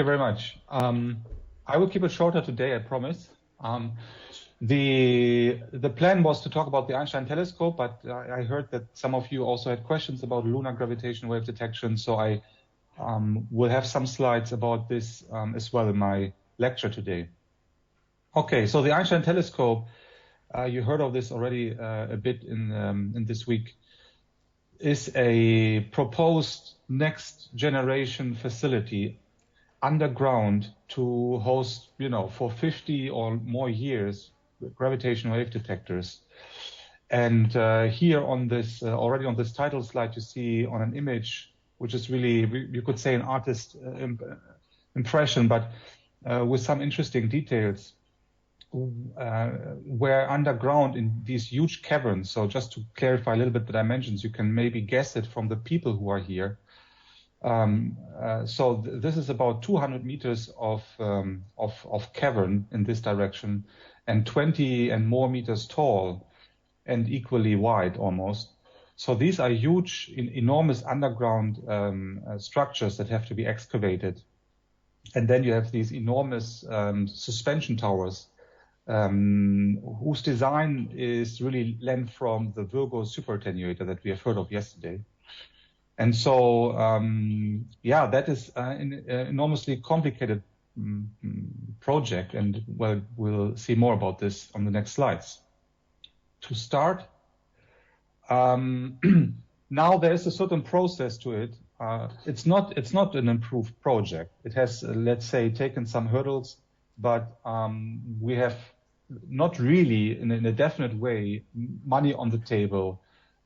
you very much. I will keep it shorter today, I promise. The plan was to talk about the Einstein telescope, but I heard that some of you also had questions about lunar gravitational wave detection, so I will have some slides about this as well in my lecture today. Okay, so the Einstein telescope, you heard of this already a bit in this week, is a proposed next generation facility underground to host, for 50 or more years, gravitational wave detectors. And here on this, already on this title slide, you see on an image, which is really, you could say an artist impression, but with some interesting details, where underground in these huge caverns. So just to clarify a little bit the dimensions, you can maybe guess it from the people who are here. So this is about 200 meters of cavern in this direction, and 20 and more meters tall, and equally wide almost. So these are huge, enormous underground structures that have to be excavated, and then you have these enormous suspension towers, whose design is really lent from the Virgo superattenuator that we have heard of yesterday. And so, that is an enormously complicated project, and well, we'll see more about this on the next slides. To start, now there's a certain process to it. It's not an improved project. It has, let's say, taken some hurdles, but we have not really, in a definite way, money on the table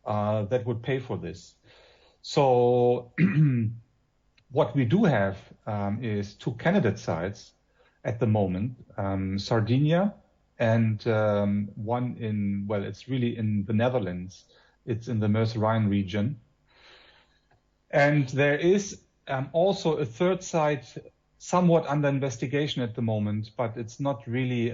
that would pay for this. So what we do have is two candidate sites at the moment, Sardinia and one in, well, it's really in the Netherlands. It's in the Meuse-Rhine region. And there is also a third site somewhat under investigation at the moment, but it's not really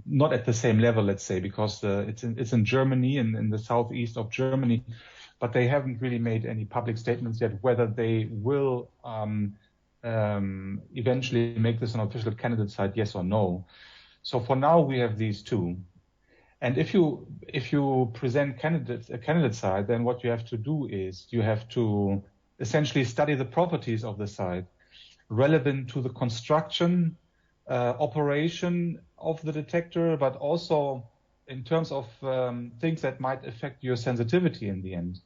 not at the same level, let's say, because it's in Germany, in the southeast of Germany, but they haven't really made any public statements yet whether they will eventually make this an official candidate site, yes or no. So for now we have these two. And if you present a candidate site, then what you have to do is you have to essentially study the properties of the site relevant to the construction, operation of the detector, but also in terms of things that might affect your sensitivity in the end.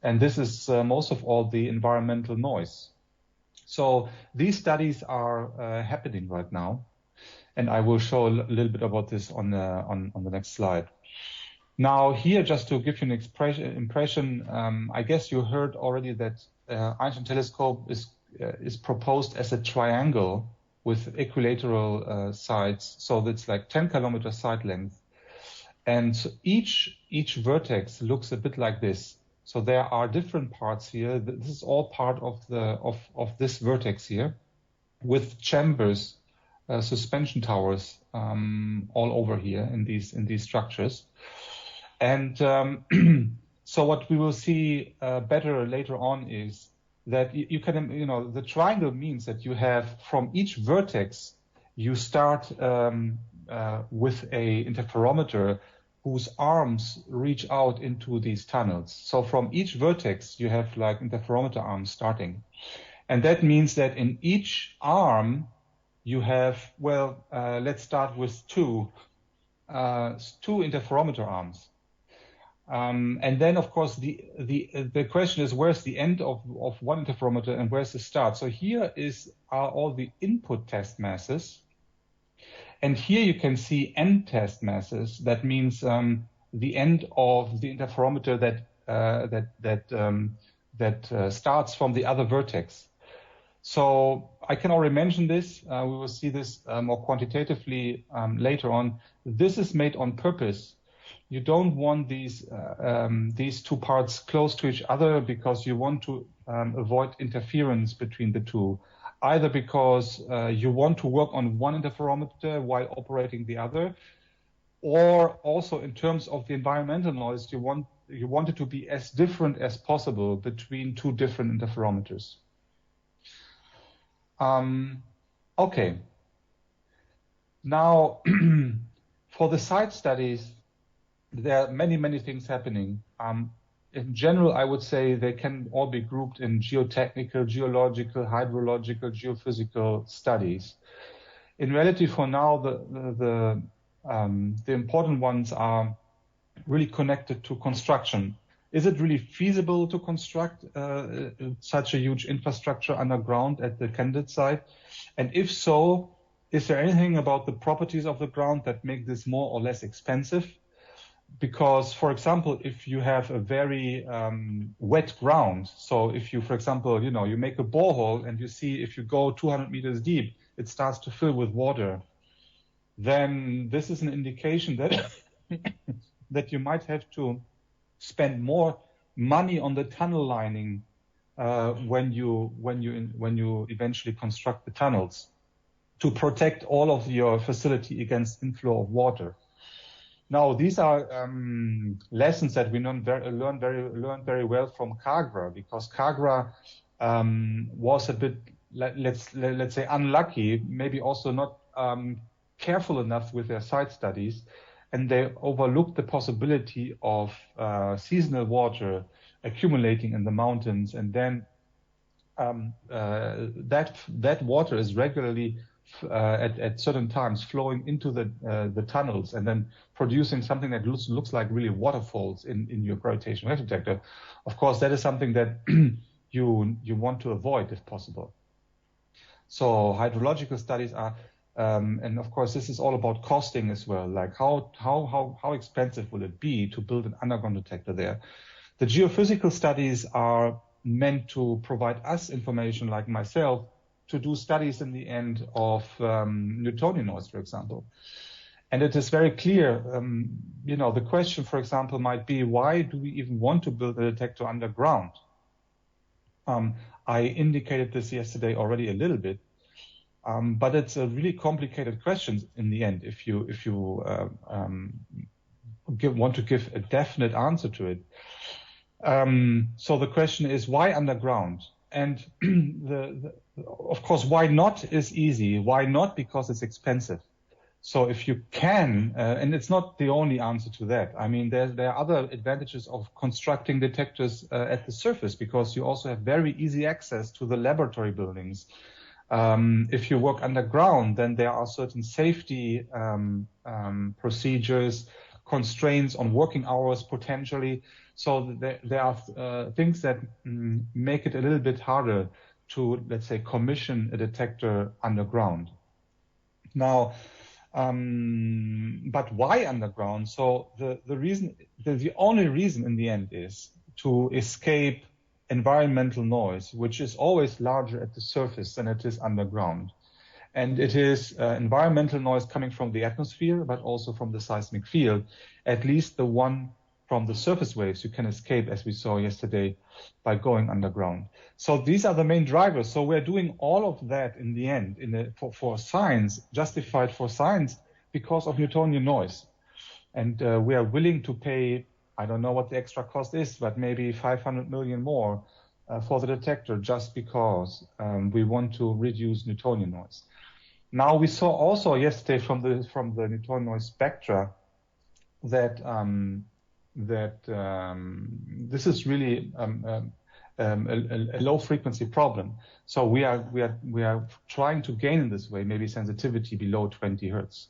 And this is most of all the environmental noise. So these studies are happening right now, and I will show a little bit about this on the next slide. Now here, just to give you an impression, I guess you heard already that Einstein telescope is proposed as a triangle with equilateral sides, so that's like 10-kilometer side length, and so each vertex looks a bit like this. So there are different parts here. This is all part of this vertex here, with chambers, suspension towers all over here in these structures. And so what we will see better later on is that you can, the triangle means that you have from each vertex, you start with a interferometer whose arms reach out into these tunnels. So from each vertex, you have like interferometer arms starting. And that means that in each arm, you have, let's start with two interferometer arms. And then, of course, the question is, where's the end of one interferometer and where's the start? So here are all the input test masses. And here you can see end test masses. That means the end of the interferometer that starts from the other vertex. So I can already mention this. We will see this more quantitatively later on. This is made on purpose. You don't want these two parts close to each other because you want to avoid interference between the two. Either because you want to work on one interferometer while operating the other, or also in terms of the environmental noise, you want it to be as different as possible between two different interferometers. Okay. Now, for the site studies, there are many, many things happening. In general, I would say they can all be grouped in geotechnical, geological, hydrological, geophysical studies. In reality, for now, the important ones are really connected to construction. Is it really feasible to construct such a huge infrastructure underground at the candidate site? And if so, is there anything about the properties of the ground that make this more or less expensive? Because, for example, if you have a very wet ground, so if you, for example, you make a borehole and you see if you go 200 meters deep, it starts to fill with water, then this is an indication that that you might have to spend more money on the tunnel lining when you eventually construct the tunnels to protect all of your facility against inflow of water. Now, these are lessons that we learned very well from Kagra, because Kagra was a bit, let's say, unlucky, maybe also not careful enough with their site studies, and they overlooked the possibility of seasonal water accumulating in the mountains, and then that water is regularly at certain times flowing into the tunnels and then producing something that looks like really waterfalls in your gravitational wave detector. Of course, that is something that you want to avoid if possible. So hydrological studies are, and of course this is all about costing as well. Like how expensive will it be to build an underground detector there? The geophysical studies are meant to provide us information, like myself, to do studies in the end of Newtonian noise, for example. And it is very clear, the question, for example, might be, why do we even want to build a detector underground? I indicated this yesterday already a little bit, but it's a really complicated question in the end if you want to give a definite answer to it. So the question is, why underground? And of course, why not is easy. Why not? Because it's expensive. So if you can, and it's not the only answer to that. I mean, there are other advantages of constructing detectors at the surface, because you also have very easy access to the laboratory buildings. If you work underground, then there are certain safety procedures, constraints on working hours potentially. So there are things that make it a little bit harder to, let's say, commission a detector underground. Now, but why underground? So the only reason in the end is to escape environmental noise, which is always larger at the surface than it is underground. And it is environmental noise coming from the atmosphere, but also from the seismic field, at least the one from the surface waves you can escape, as we saw yesterday, by going underground. So these are the main drivers. So we're doing all of that in the end for science, justified for science, because of Newtonian noise. And we are willing to pay, I don't know what the extra cost is, but maybe 500 million more for the detector, just because we want to reduce Newtonian noise. Now, we saw also yesterday from the Newtonian noise spectra that this is really a low frequency problem. So we are trying to gain in this way maybe sensitivity below 20 hertz.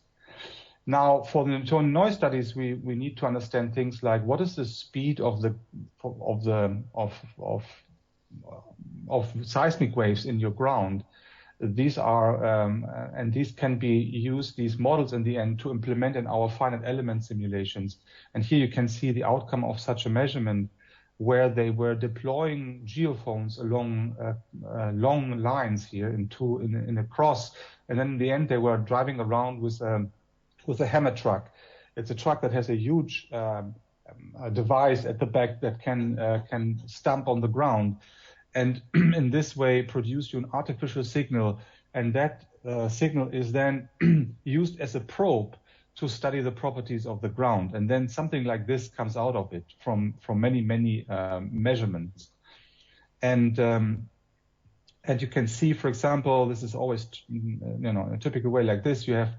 Now, for the Newtonian noise studies, we need to understand things like, what is the speed of seismic waves in your ground? These are and these can be used, these models in the end, to implement in our finite element simulations. And here you can see the outcome of such a measurement, where they were deploying geophones along long lines here in a cross, and then in the end they were driving around with a hammer truck. It's a truck that has a huge device at the back that can stamp on the ground, and in this way produce you an artificial signal, and that signal is then used as a probe to study the properties of the ground, and then something like this comes out of it from many measurements, and And you can see, for example, this is always, in a typical way like this, you have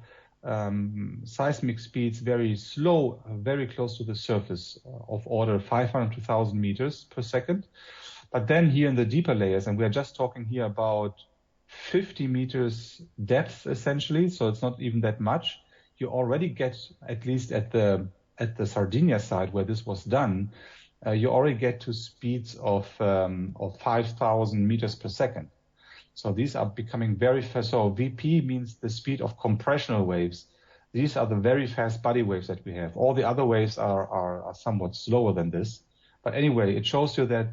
seismic speeds very slow, very close to the surface of order 500 to 1,000 meters per second. But then here in the deeper layers, and we are just talking here about 50 meters depth, essentially, so it's not even that much, you already get, at least at the Sardinia side where this was done, you already get to speeds of 5,000 meters per second. So these are becoming very fast. So VP means the speed of compressional waves. These are the very fast body waves that we have. All the other waves are somewhat slower than this. But anyway, it shows you that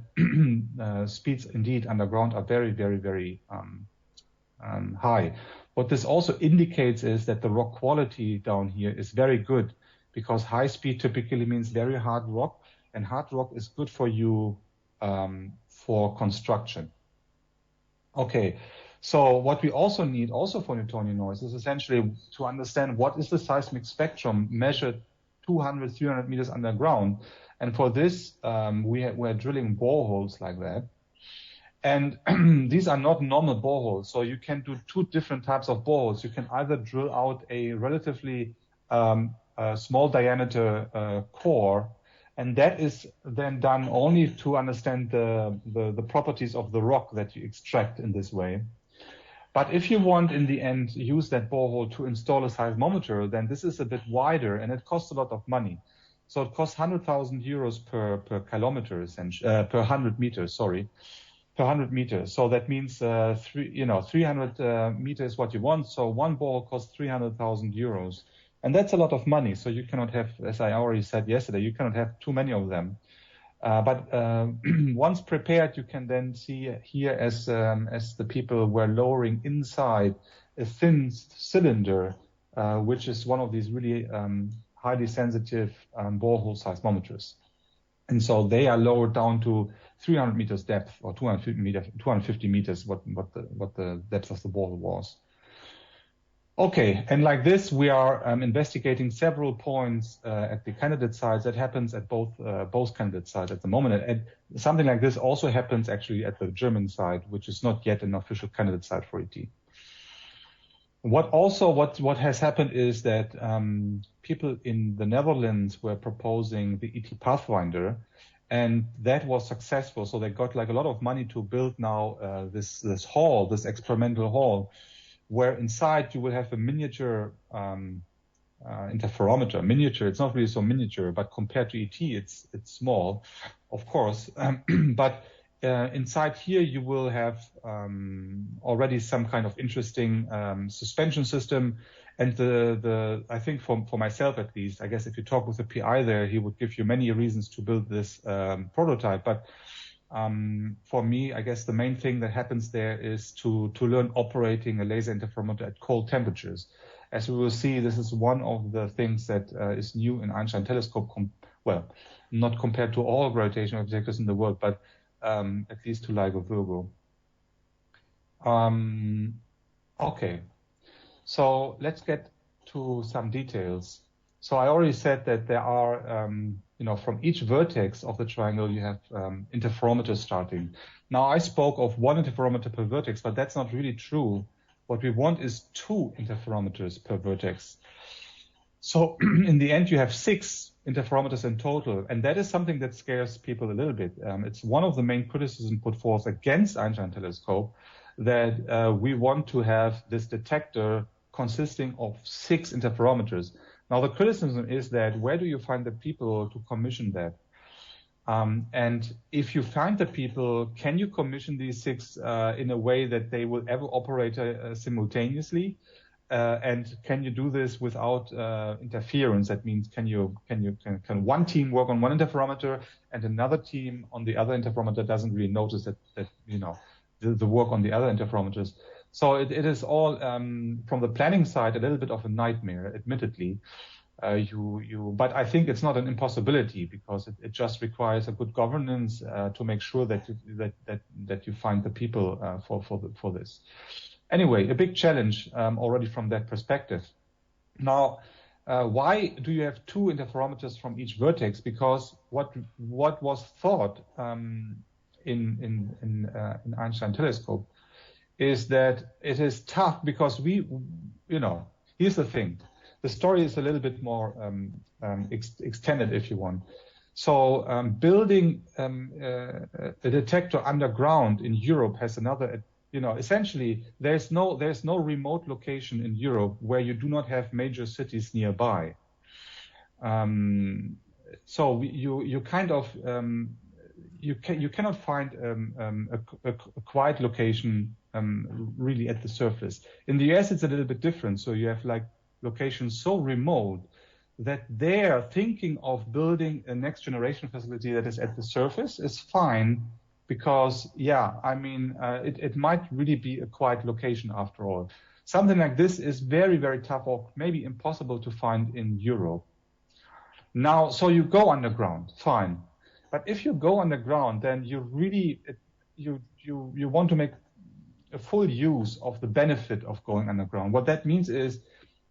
speeds indeed underground are very, very, very high. What this also indicates is that the rock quality down here is very good, because high speed typically means very hard rock, and hard rock is good for you for construction. Okay, so what we also need for Newtonian noise is essentially to understand what is the seismic spectrum measured 200, 300 meters underground. And for this, we're drilling boreholes like that. And these are not normal boreholes. So you can do two different types of boreholes. You can either drill out a relatively small diameter core, and that is then done only to understand the properties of the rock that you extract in this way. But if you want, in the end, use that borehole to install a seismometer, then this is a bit wider, and it costs a lot of money. So it costs 100,000 euros per kilometer, essentially, per 100 meters, sorry. Per 100 meters. So that means 300 meters what you want. So one borehole costs 300,000 euros. And that's a lot of money. So you cannot have, as I already said yesterday, you cannot have too many of them. But once prepared, you can then see here as the people were lowering inside a thin cylinder, which is one of these really highly sensitive borehole seismometers. And so they are lowered down to 300 meters depth, or 250 meters, what the depth of the borehole was. Okay, and like this, we are investigating several points at the candidate sites. That happens at both candidate sites at the moment. And something like this also happens actually at the German site, which is not yet an official candidate site for ET. What has happened is that people in the Netherlands were proposing the ET Pathfinder, and that was successful. So they got like a lot of money to build now this experimental hall, where inside you will have a miniature interferometer. Miniature, it's not really so miniature, but compared to ET, it's small, of course. But inside here you will have already some kind of interesting suspension system. And I think for myself at least, I guess if you talk with the PI there, he would give you many reasons to build this prototype. But for me, I guess the main thing that happens there is to learn operating a laser interferometer at cold temperatures. As we will see, this is one of the things that is new in Einstein telescope. Well, not compared to all gravitational detectors in the world, but at least to LIGO Virgo. Okay, so let's get to some details. So I already said that there are, from each vertex of the triangle, you have interferometers starting. Now, I spoke of one interferometer per vertex, but that's not really true. What we want is 2 interferometers per vertex. So in the end, you have 6 interferometers in total. And that is something that scares people a little bit. It's one of the main criticisms put forth against Einstein telescope, that we want to have this detector consisting of 6 interferometers. Now, the criticism is that where do you find the people to commission that? And if you find the people, can you commission these 6 in a way that they will ever operate simultaneously? And can you do this without interference? That means can one team work on one interferometer and another team on the other interferometer doesn't really notice that the work on the other interferometers? So it is all from the planning side a little bit of a nightmare, admittedly. But I think it's not an impossibility, because it just requires a good governance to make sure that you find the people for this. Anyway, a big challenge already from that perspective. Now, why do you have 2 interferometers from each vertex? Because what was thought in Einstein telescope is that it is tough because here's the thing. The story is a little bit more extended, if you want. So building a detector underground in Europe has another, essentially there's no remote location in Europe where you do not have major cities nearby. So you kind of you cannot find a quiet location really at the surface. In the US, it's a little bit different. So you have like locations so remote that they're thinking of building a next generation facility that is at the surface is fine because, it might really be a quiet location after all. Something like this is very, very tough or maybe impossible to find in Europe. Now, so you go underground, fine. But if you go underground, then you really, you want to make a full use of the benefit of going underground. What that means is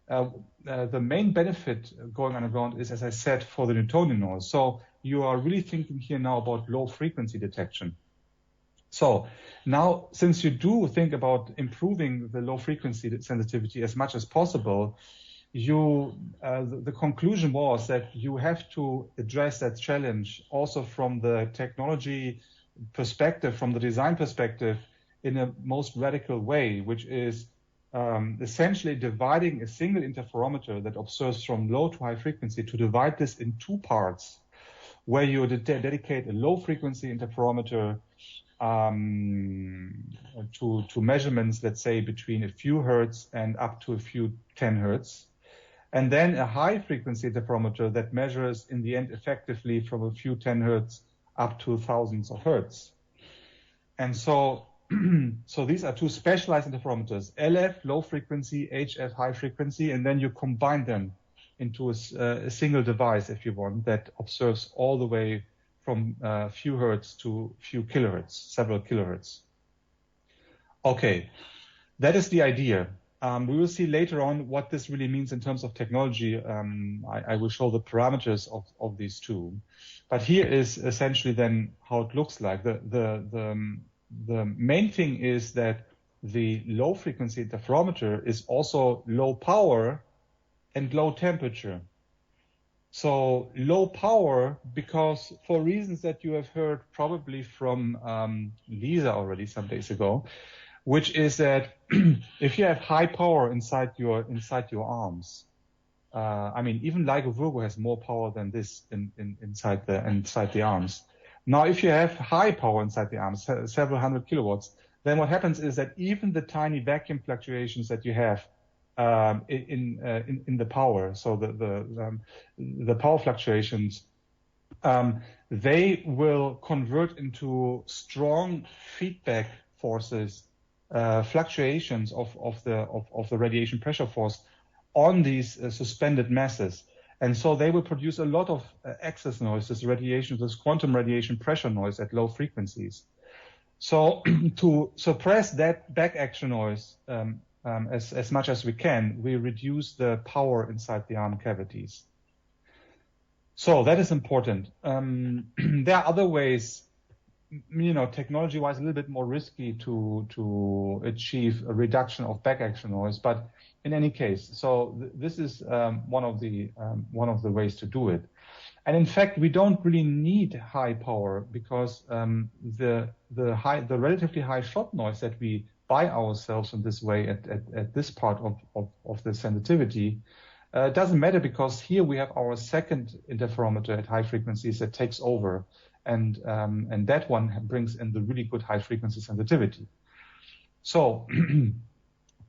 the main benefit going underground is, as I said, for the Newtonian noise. So you are really thinking here now about low frequency detection. So now, since you do think about improving the low frequency sensitivity as much as possible, the conclusion was that you have to address that challenge also from the technology perspective, from the design perspective, in a most radical way, which is essentially dividing a single interferometer that observes from low to high frequency to divide this in two parts, where you dedicate a low frequency interferometer to measurements, let's say, between a few hertz and up to a few 10 hertz. And then a high frequency interferometer that measures in the end effectively from a few 10 hertz up to thousands of hertz. And so these are two specialized interferometers, LF, low frequency, HF, high frequency, and then you combine them into a single device, if you want, that observes all the way from a few hertz to a few kilohertz, several kilohertz. Okay, that is the idea. We will see later on what this really means in terms of technology. I will show the parameters of these two. But here is essentially then how it looks like. The main thing is that the low frequency interferometer is also low power and low temperature. So low power because for reasons that you have heard probably from Lisa already some days ago, which is that if you have high power inside your arms, even LIGO Virgo has more power than this inside the arms. Now, if you have high power inside the arms, several hundred kilowatts, then what happens is that even the tiny vacuum fluctuations that you have in the power, so the power fluctuations, they will convert into strong feedback forces, fluctuations of the radiation pressure force on these suspended masses. And so they will produce a lot of excess noise, this quantum radiation pressure noise at low frequencies. So to suppress that back action noise as much as we can, we reduce the power inside the arm cavities. So that is important. There are other ways, technology-wise, a little bit more risky to achieve a reduction of back action noise, but in any case, so this is one of the ways to do it. And in fact, we don't really need high power because the relatively high shot noise that we buy ourselves in this way at this part of the sensitivity doesn't matter because here we have our second interferometer at high frequencies that takes over, and that one brings in the really good high frequency sensitivity. So.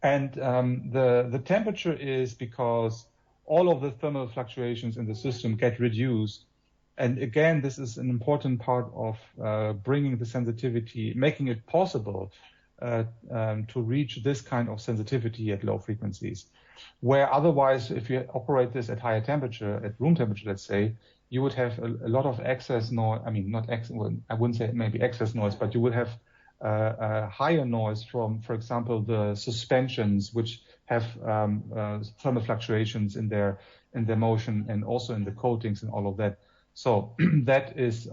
And the temperature is because all of the thermal fluctuations in the system get reduced. And again, this is an important part of bringing the sensitivity, making it possible to reach this kind of sensitivity at low frequencies. Where otherwise, if you operate this at higher temperature, at room temperature, let's say, you would have a lot of excess noise. I mean, I wouldn't say maybe excess noise, but you would have higher noise from, for example, the suspensions, which have thermal fluctuations in their motion and also in the coatings and all of that. So that is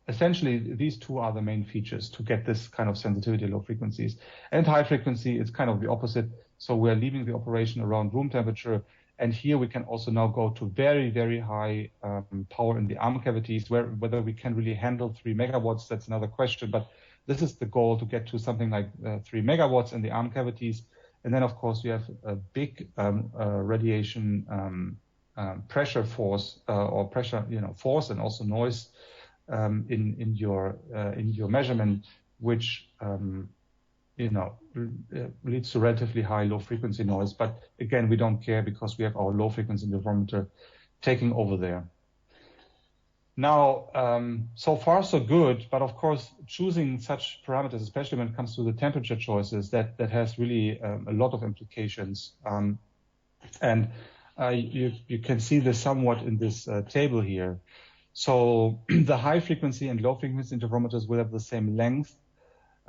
essentially, these two are the main features to get this kind of sensitivity at low frequencies. And high frequency is kind of the opposite. So we're leaving the operation around room temperature. And here we can also now go to very, very high power in the arm cavities, whether we can really handle 3 megawatts, that's another question. But this is the goal, to get to something like 3 megawatts in the arm cavities. And then, of course, you have a big radiation pressure force or pressure, force, and also noise in your measurement, which leads to relatively high low frequency noise. But again, we don't care because we have our low frequency interferometer taking over there. Now, so far so good, but of course, choosing such parameters, especially when it comes to the temperature choices, that has really a lot of implications. And you can see this somewhat in this table here. So the high frequency and low frequency interferometers will have the same length.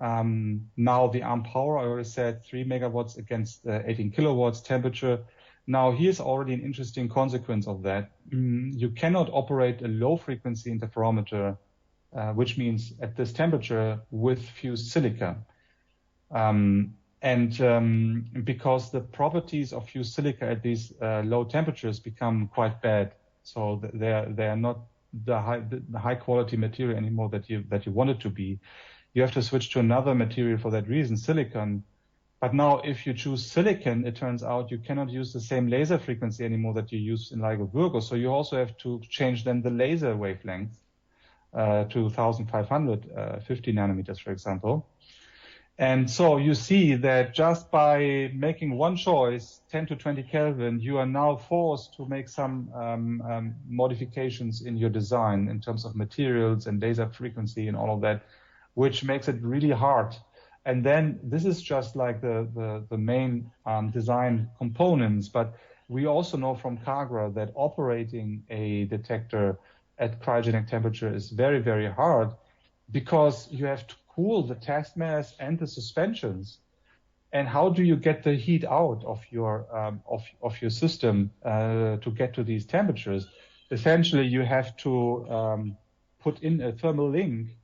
Now the arm power, I already said 3 megawatts against 18 kilowatts temperature. Now here's already an interesting consequence of that. You cannot operate a low frequency interferometer, which means at this temperature, with fused silica. Because the properties of fused silica at these low temperatures become quite bad. So they are not the high quality material anymore that you want it to be. You have to switch to another material for that reason, silicon. But now if you choose silicon, it turns out you cannot use the same laser frequency anymore that you use in LIGO Virgo. So you also have to change then the laser wavelength to 1550 nanometers, for example. And so you see that just by making one choice, 10 to 20 Kelvin, you are now forced to make some modifications in your design in terms of materials and laser frequency and all of that, which makes it really hard. And then this is just like the main design components. But we also know from Kagra that operating a detector at cryogenic temperature is very, very hard, because you have to cool the test mass and the suspensions. And how do you get the heat out of your system to get to these temperatures? Essentially, you have to put in a thermal link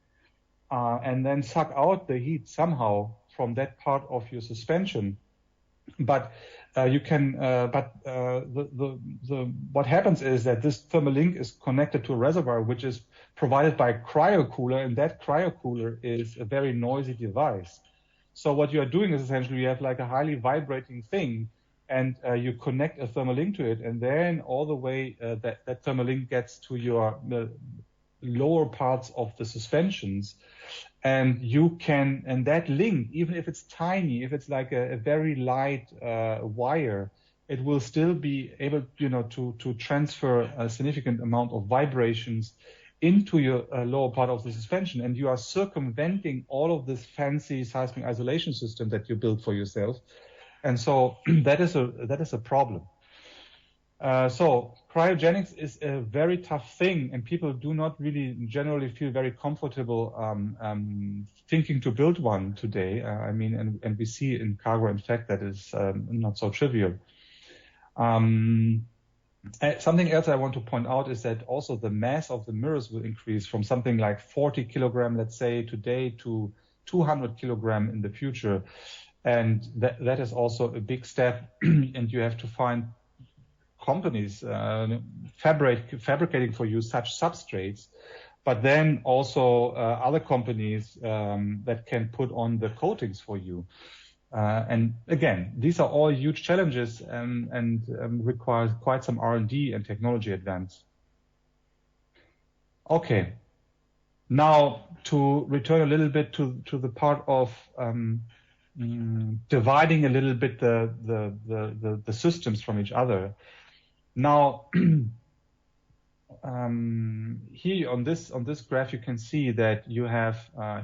and then suck out the heat somehow from that part of your suspension. But what happens is that this thermal link is connected to a reservoir, which is provided by a cryocooler, and that cryocooler is a very noisy device. So what you are doing is essentially you have like a highly vibrating thing, and you connect a thermal link to it, and then all the way that thermal link gets to your lower parts of the suspensions. And that link, even if it's tiny, if it's like a very light wire, it will still be able, to transfer a significant amount of vibrations into your lower part of the suspension. And you are circumventing all of this fancy seismic isolation system that you built for yourself. And so that is a problem. So cryogenics is a very tough thing, and people do not really generally feel very comfortable thinking to build one today. And we see in Kagra, in fact, that is not so trivial. Something else I want to point out is that also the mass of the mirrors will increase from something like 40 kilogram, let's say, today to 200 kilogram in the future. And that is also a big step, and you have to find companies fabricating for you such substrates, but then also other companies that can put on the coatings for you. And again, these are all huge challenges and require quite some R&D and technology advance. Okay, now to return a little bit to the part of dividing a little bit the systems from each other. Now, here on this graph, you can see that you have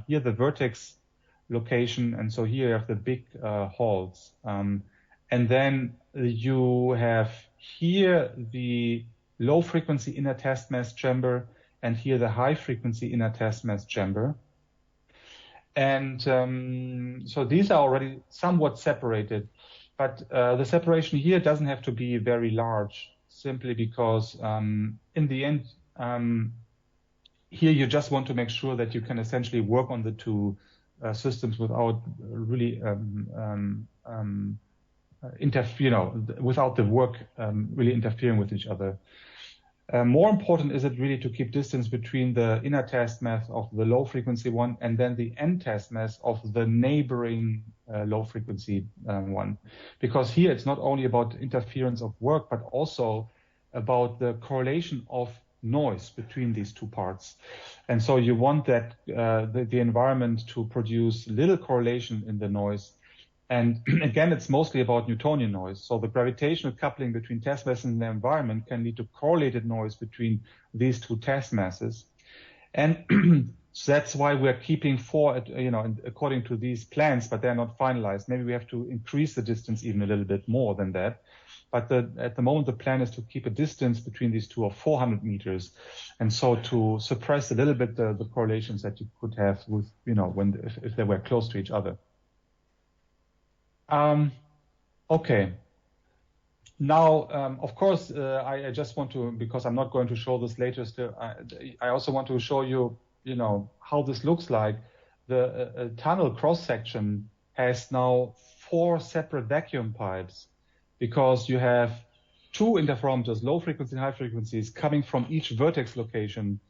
here the vertex location, and so here you have the big holes, and then you have here the low frequency inner test mass chamber, and here the high frequency inner test mass chamber. And so these are already somewhat separated, but the separation here doesn't have to be very large, simply because in the end here you just want to make sure that you can essentially work on the two systems without really without the work really interfering with each other. More important is it really to keep distance between the inner test mass of the low frequency one and then the end test mass of the neighboring low frequency one. Because here it's not only about interference of work, but also about the correlation of noise between these two parts. And so you want that the environment to produce little correlation in the noise. And again, it's mostly about Newtonian noise. So the gravitational coupling between test masses and the environment can lead to correlated noise between these two test masses. And so that's why we're keeping 4, according to these plans, but they're not finalized. Maybe we have to increase the distance even a little bit more than that. But at the moment, the plan is to keep a distance between these two of 400 meters. And so to suppress a little bit the correlations that you could have with, if they were close to each other. Okay. Now, of course, I just want to, because I'm not going to show this later still, I also want to show you, how this looks like. The tunnel cross-section has now 4 separate vacuum pipes because you have 2 interferometers, low frequency and high frequencies, coming from each vertex location.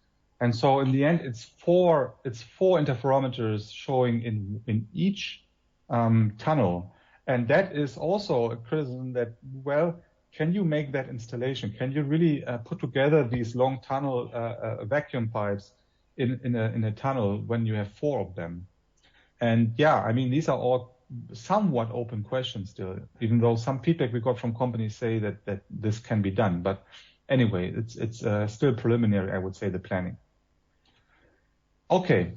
And so in the end, it's 4 interferometers showing in each tunnel. And that is also a criticism that, well, can you make that installation? Can you really put together these long tunnel vacuum pipes in a tunnel when you have 4 of them? And yeah, I mean, these are all somewhat open questions still, even though some feedback we got from companies say that this can be done. But anyway, it's still preliminary, I would say, the planning. Okay.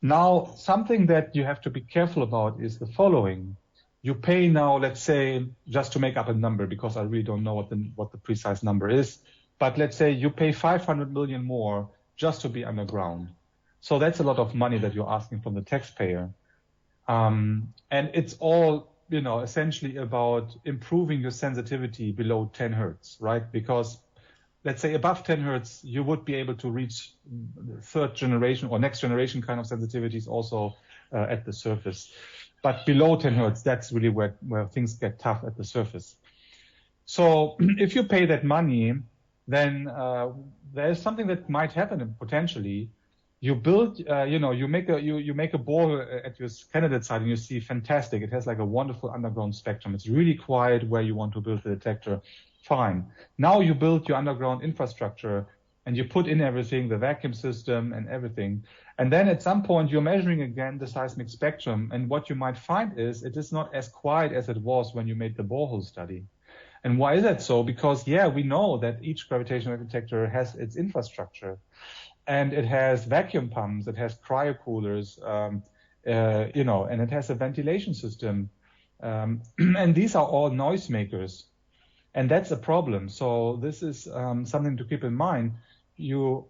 Now, something that you have to be careful about is the following. You pay now, let's say, just to make up a number, because I really don't know what the precise number is, but let's say you pay 500 million more just to be underground. So that's a lot of money that you're asking from the taxpayer. And it's all, essentially about improving your sensitivity below 10 hertz, right? Because let's say above 10 hertz, you would be able to reach 3rd generation or next generation kind of sensitivities also at the surface. But below 10 hertz, that's really where things get tough at the surface. So if you pay that money, then there's something that might happen potentially. You build, you make a bore at your candidate site and you see fantastic. It has like a wonderful underground spectrum. It's really quiet where you want to build the detector. Fine. Now you build your underground infrastructure and you put in everything, the vacuum system and everything. And then at some point you're measuring again the seismic spectrum. And what you might find is it is not as quiet as it was when you made the borehole study. And why is that so? Because, we know that each gravitational detector has its infrastructure. And it has vacuum pumps, it has cryocoolers, and it has a ventilation system. And these are all noisemakers. And that's a problem. So this is something to keep in mind. You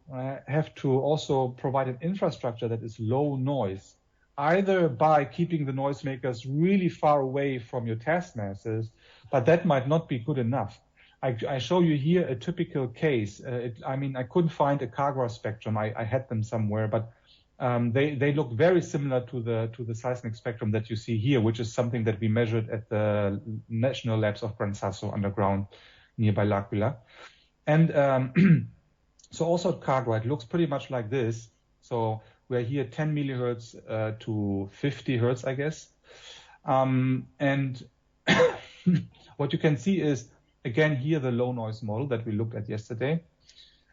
have to also provide an infrastructure that is low noise, either by keeping the noisemakers really far away from your test masses, but that might not be good enough. I show you here a typical case. I couldn't find a Kagra spectrum. I had them somewhere, but they look very similar to the seismic spectrum that you see here, which is something that we measured at the National Labs of Gran Sasso underground nearby L'Aquila. And so also at Kagra, it looks pretty much like this. So we're here 10 millihertz to 50 hertz, I guess. And what you can see is, again, here the low noise model that we looked at yesterday.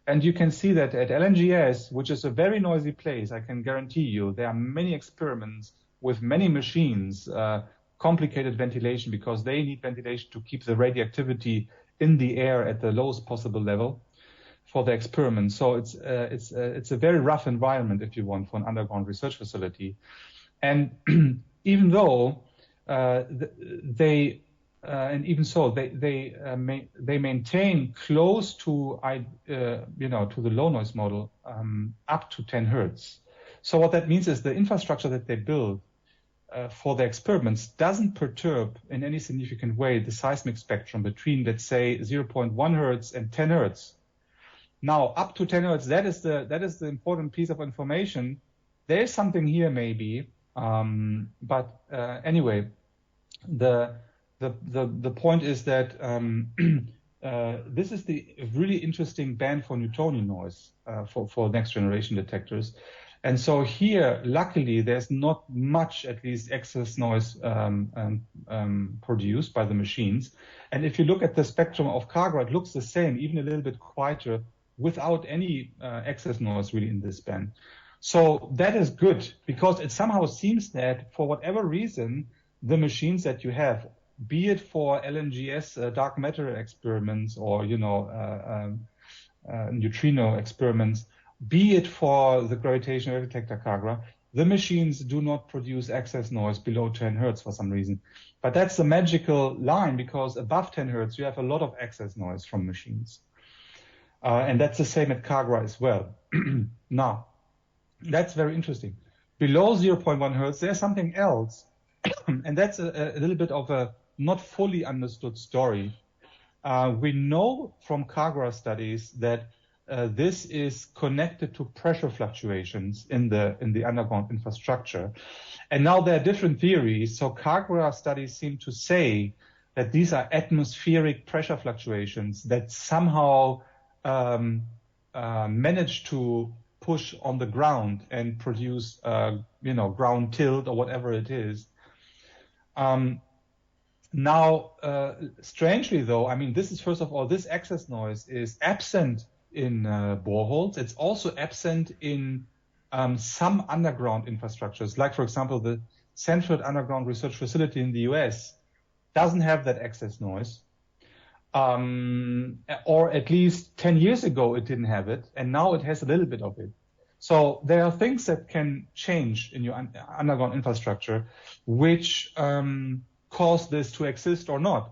And you can see that at LNGS, which is a very noisy place, I can guarantee you, there are many experiments with many machines, complicated ventilation, because they need ventilation to keep the radioactivity in the air at the lowest possible level for the experiment. So it's a very rough environment, if you want, for an underground research facility. And even though they maintain close to the low noise model up to 10 hertz. So what that means is the infrastructure that they build for the experiments doesn't perturb in any significant way the seismic spectrum between, let's say, 0.1 hertz and 10 hertz. Now, up to 10 hertz, that is the important piece of information. There is something here maybe, but anyway, the point is that this is the really interesting band for Newtonian noise for next generation detectors. And so here, luckily, there's not much, at least, excess noise produced by the machines. And if you look at the spectrum of Kagra, it looks the same, even a little bit quieter, without any excess noise really in this band. So that is good, because it somehow seems that for whatever reason, the machines that you have, be it for LNGS dark matter experiments or, neutrino experiments, be it for the gravitational wave detector Kagra, the machines do not produce excess noise below 10 hertz for some reason. But that's the magical line, because above 10 hertz, you have a lot of excess noise from machines. And that's the same at Kagra as well. Now, that's very interesting. Below 0.1 hertz, there's something else. And that's a little bit of a not fully understood story. We know from Kagra studies that this is connected to pressure fluctuations in the underground infrastructure. And now there are different theories. So Kagra studies seem to say that these are atmospheric pressure fluctuations that somehow manage to push on the ground and produce, ground tilt or whatever it is. Now, strangely though, I mean, this is, first of all, this excess noise is absent in boreholes. It's also absent in some underground infrastructures, like, for example, the Sanford Underground Research Facility in the US doesn't have that excess noise. Or at least 10 years ago, it didn't have it, and now it has a little bit of it. So there are things that can change in your underground infrastructure, which cause this to exist or not.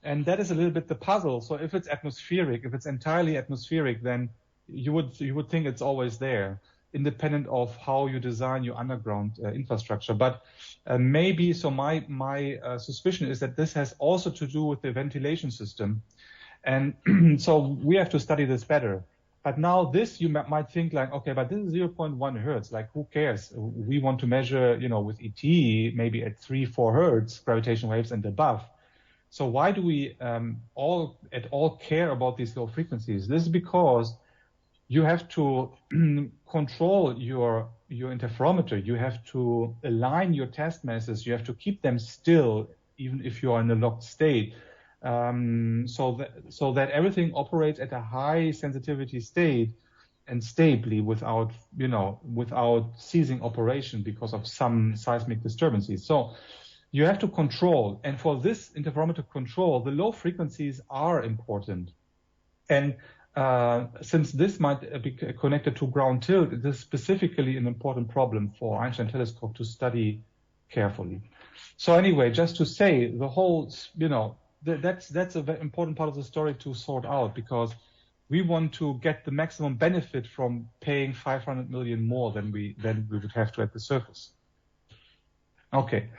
And that is a little bit the puzzle. So if it's atmospheric, if it's entirely atmospheric, then you would think it's always there, independent of how you design your underground infrastructure. But maybe, so my suspicion is that this has also to do with the ventilation system. And so we have to study this better. But now this, you might think like, okay, but this is 0.1 hertz. Like, who cares? We want to measure, with ET, maybe at 3-4 hertz gravitational waves and above. So why do we all care about these low frequencies? This is because you have to control your interferometer. You have to align your test masses. You have to keep them still, even if you are in a locked state, so that everything operates at a high sensitivity state and stably without ceasing operation because of some seismic disturbances. So you have to control, and for this interferometer control, the low frequencies are important. And since this might be connected to ground tilt, it is specifically an important problem for Einstein telescope to study carefully. So anyway, just to say, the whole, that's a very important part of the story to sort out, because we want to get the maximum benefit from paying 500 million more than we would have to at the surface. Okay.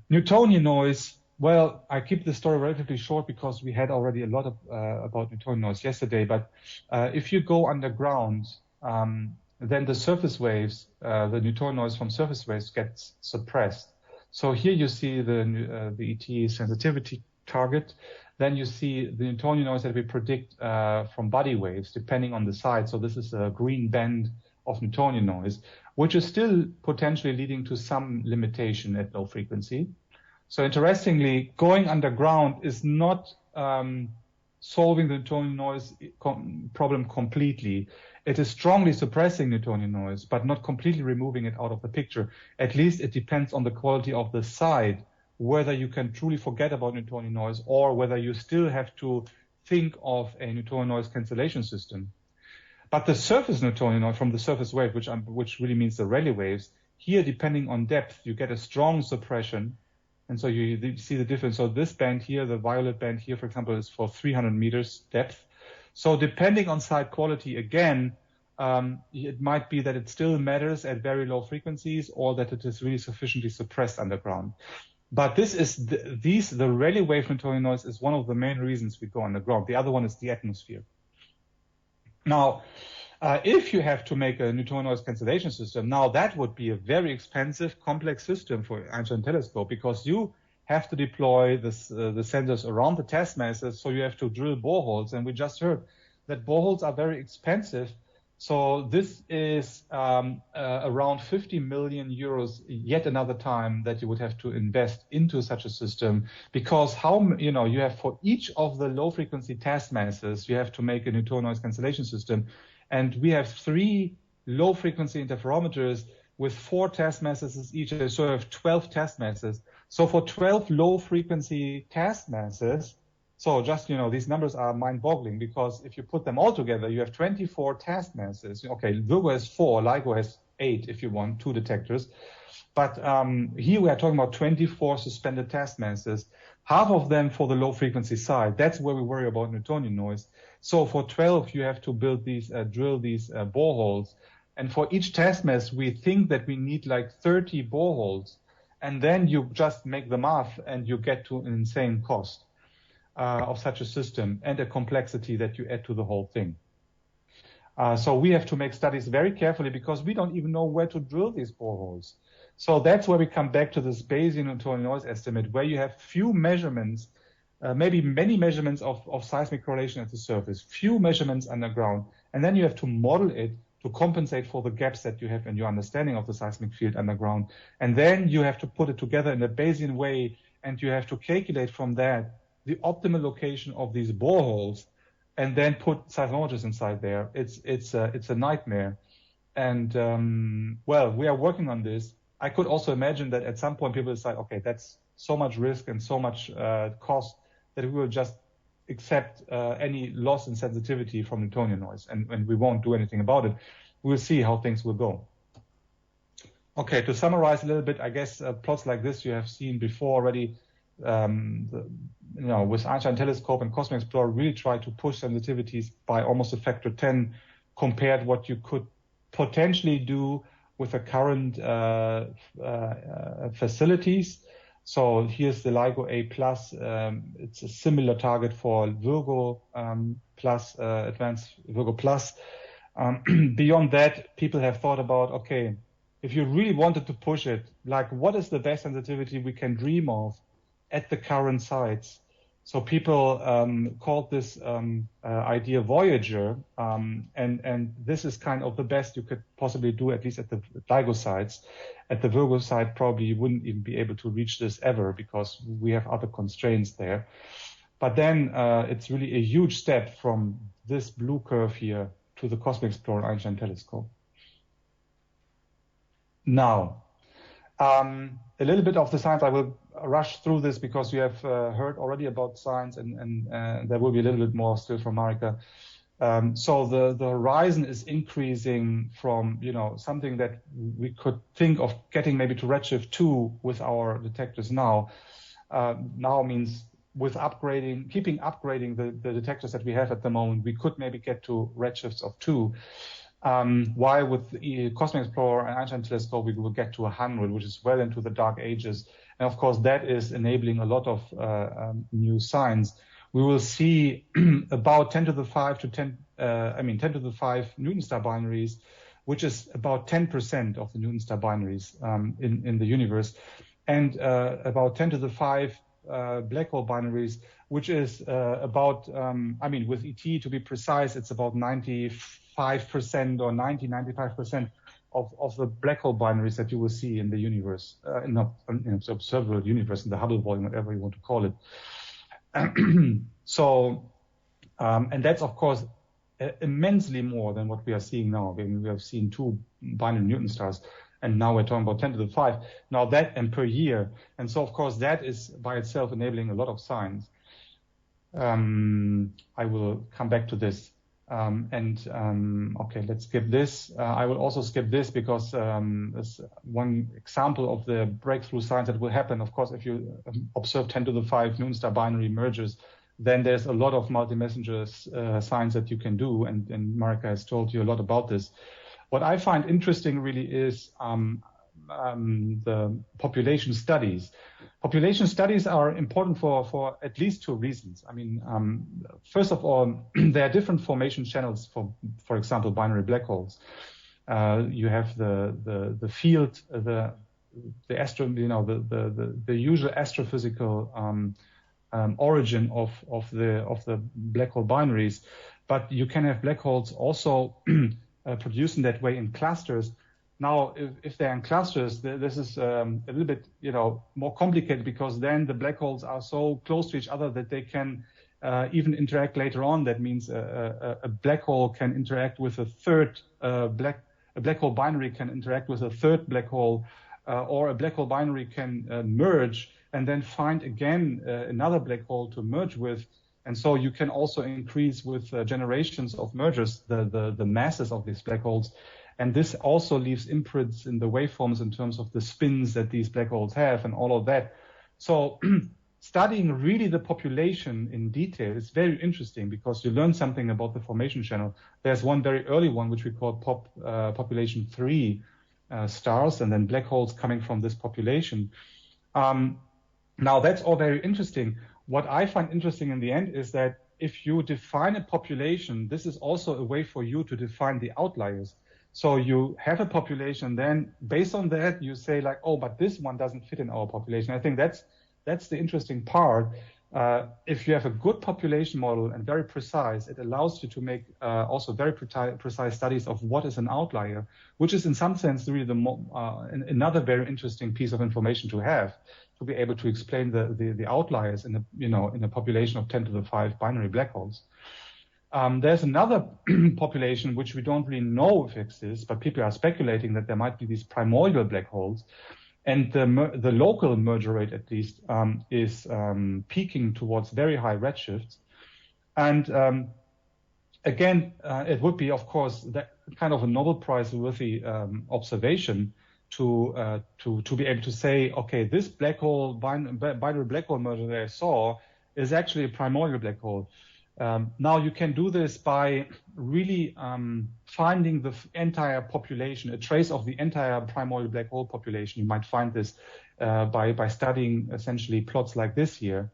Newtonian noise, well, I keep the story relatively short because we had already a lot about Newtonian noise yesterday, but if you go underground, then the surface waves, the Newtonian noise from surface waves gets suppressed. So here you see the ET sensitivity target, then you see the Newtonian noise that we predict from body waves, depending on the side. So this is a green band of Newtonian noise, which is still potentially leading to some limitation at low frequency. So interestingly, going underground is not solving the Newtonian noise problem completely. It is strongly suppressing Newtonian noise, but not completely removing it out of the picture. At least it depends on the quality of the side, whether you can truly forget about Newtonian noise or whether you still have to think of a Newtonian noise cancellation system. But the surface Newtonian noise from the surface wave, which really means the Rayleigh waves, here, depending on depth, you get a strong suppression. And so you see the difference. So this band here, the violet band here, for example, is for 300 meters depth. So depending on side quality, again, it might be that it still matters at very low frequencies, or that it is really sufficiently suppressed underground. But this is the Rayleigh wave Newtonian noise is one of the main reasons we go underground. The other one is the atmosphere. Now, if you have to make a Newtonian noise cancellation system, now that would be a very expensive, complex system for Einstein telescope, because you have to deploy this, the sensors around the test masses, so you have to drill boreholes. And we just heard that boreholes are very expensive. So this is around 50 million euros yet another time that you would have to invest into such a system, because you have for each of the low frequency test masses, you have to make a Newtonian noise cancellation system. And we have 3 low frequency interferometers with 4 test masses each, so we have 12 test masses. So for 12 low frequency test masses, so just, these numbers are mind-boggling, because if you put them all together, you have 24 test masses. Okay, Virgo has 4, LIGO has 8 if you want, 2 detectors. But here we are talking about 24 suspended test masses, half of them for the low frequency side. That's where we worry about Newtonian noise. So for 12, you have to build these, drill these boreholes. And for each test mass, we think that we need like 30 boreholes. And then you just make the math and you get to an insane cost of such a system and a complexity that you add to the whole thing. So we have to make studies very carefully, because we don't even know where to drill these boreholes. So that's where we come back to this Bayesian Newtonian noise estimate, where you have few measurements, maybe many measurements of seismic correlation at the surface, few measurements underground, and then you have to model it to compensate for the gaps that you have in your understanding of the seismic field underground. And then you have to put it together in a Bayesian way, and you have to calculate from that the optimal location of these boreholes, and then put seismometers inside there. It's a nightmare. And well, we are working on this. I could also imagine that at some point people decide, okay, that's so much risk and so much cost that we will just accept any loss in sensitivity from Newtonian noise, and we won't do anything about it. We'll see how things will go. Okay, to summarize a little bit, I guess plots like this you have seen before already. With Einstein telescope and Cosmic Explorer, really try to push sensitivities by almost a factor 10 compared what you could potentially do with the current facilities. So here's the LIGO A+. It's a similar target for Virgo plus, advanced Virgo plus. Beyond that, people have thought about, okay, if you really wanted to push it, like what is the best sensitivity we can dream of at the current sites? So people called this idea Voyager, and this is kind of the best you could possibly do, at least at the LIGO sites. At the Virgo site, probably you wouldn't even be able to reach this ever, because we have other constraints there. But then it's really a huge step from this blue curve here to the Cosmic Explorer Einstein telescope. Now, a little bit of the science. I will rush through this because you have heard already about science, and there will be a little bit more still from Marika. So the horizon is increasing from, something that we could think of getting maybe to redshift 2 with our detectors now. Now means with upgrading, keeping upgrading the detectors that we have at the moment, we could maybe get to redshifts of 2. While with the Cosmic Explorer and Einstein telescope, we will get to 100, which is well into the dark ages. And of course, that is enabling a lot of new science. We will see about 10 to the 5 Newton star binaries, which is about 10% of the Newton star binaries in the universe, and about 10 to the 5 black hole binaries, which is about, with ET to be precise, it's about 95% or 95% of the black hole binaries that you will see in the universe, in the observable universe, in the Hubble volume, whatever you want to call it. So, and that's of course immensely more than what we are seeing now. I mean, we have seen 2 binary Newton stars, and now we're talking about 10 to the 5. Now that, and per year. And so of course that is by itself enabling a lot of science. I will come back to this. Okay, let's skip this. I will also skip this because it's one example of the breakthrough science that will happen. Of course, if you observe 10 to the 5 Newton star binary mergers, then there's a lot of multi-messenger science that you can do, and Marika has told you a lot about this. What I find interesting really is the population studies. Population studies are important for at least two reasons. I mean, first of all, there are different formation channels for example, binary black holes. You have the field, the usual astrophysical origin of the black hole binaries, but you can have black holes also produced in that way in clusters. Now, if they're in clusters, this is a little bit, more complicated, because then the black holes are so close to each other that they can even interact later on. That means a black hole can interact with a third a black hole binary can interact with a third black hole, or a black hole binary can merge and then find again another black hole to merge with. And so you can also increase with generations of mergers the masses of these black holes. And this also leaves imprints in the waveforms in terms of the spins that these black holes have and all of that. So studying really the population in detail is very interesting, because you learn something about the formation channel. There's one very early one, which we call population 3 stars, and then black holes coming from this population. Now, that's all very interesting. What I find interesting in the end is that if you define a population, this is also a way for you to define the outliers. So you have a population, then based on that, you say like, oh, but this one doesn't fit in our population. I think that's the interesting part. If you have a good population model and very precise, it allows you to make also very precise studies of what is an outlier, which is in some sense really another very interesting piece of information to have, to be able to explain the outliers in a population of 10 to the 5 binary black holes. There's another population which we don't really know if it exists, but people are speculating that there might be these primordial black holes. And the local merger rate, at least, is peaking towards very high redshifts. And again, it would be, of course, that kind of a Nobel Prize-worthy observation to be able to say, okay, this black hole, binary black hole merger that I saw is actually a primordial black hole. Now you can do this by really finding the entire population, a trace of the entire primordial black hole population. You might find this by studying essentially plots like this here.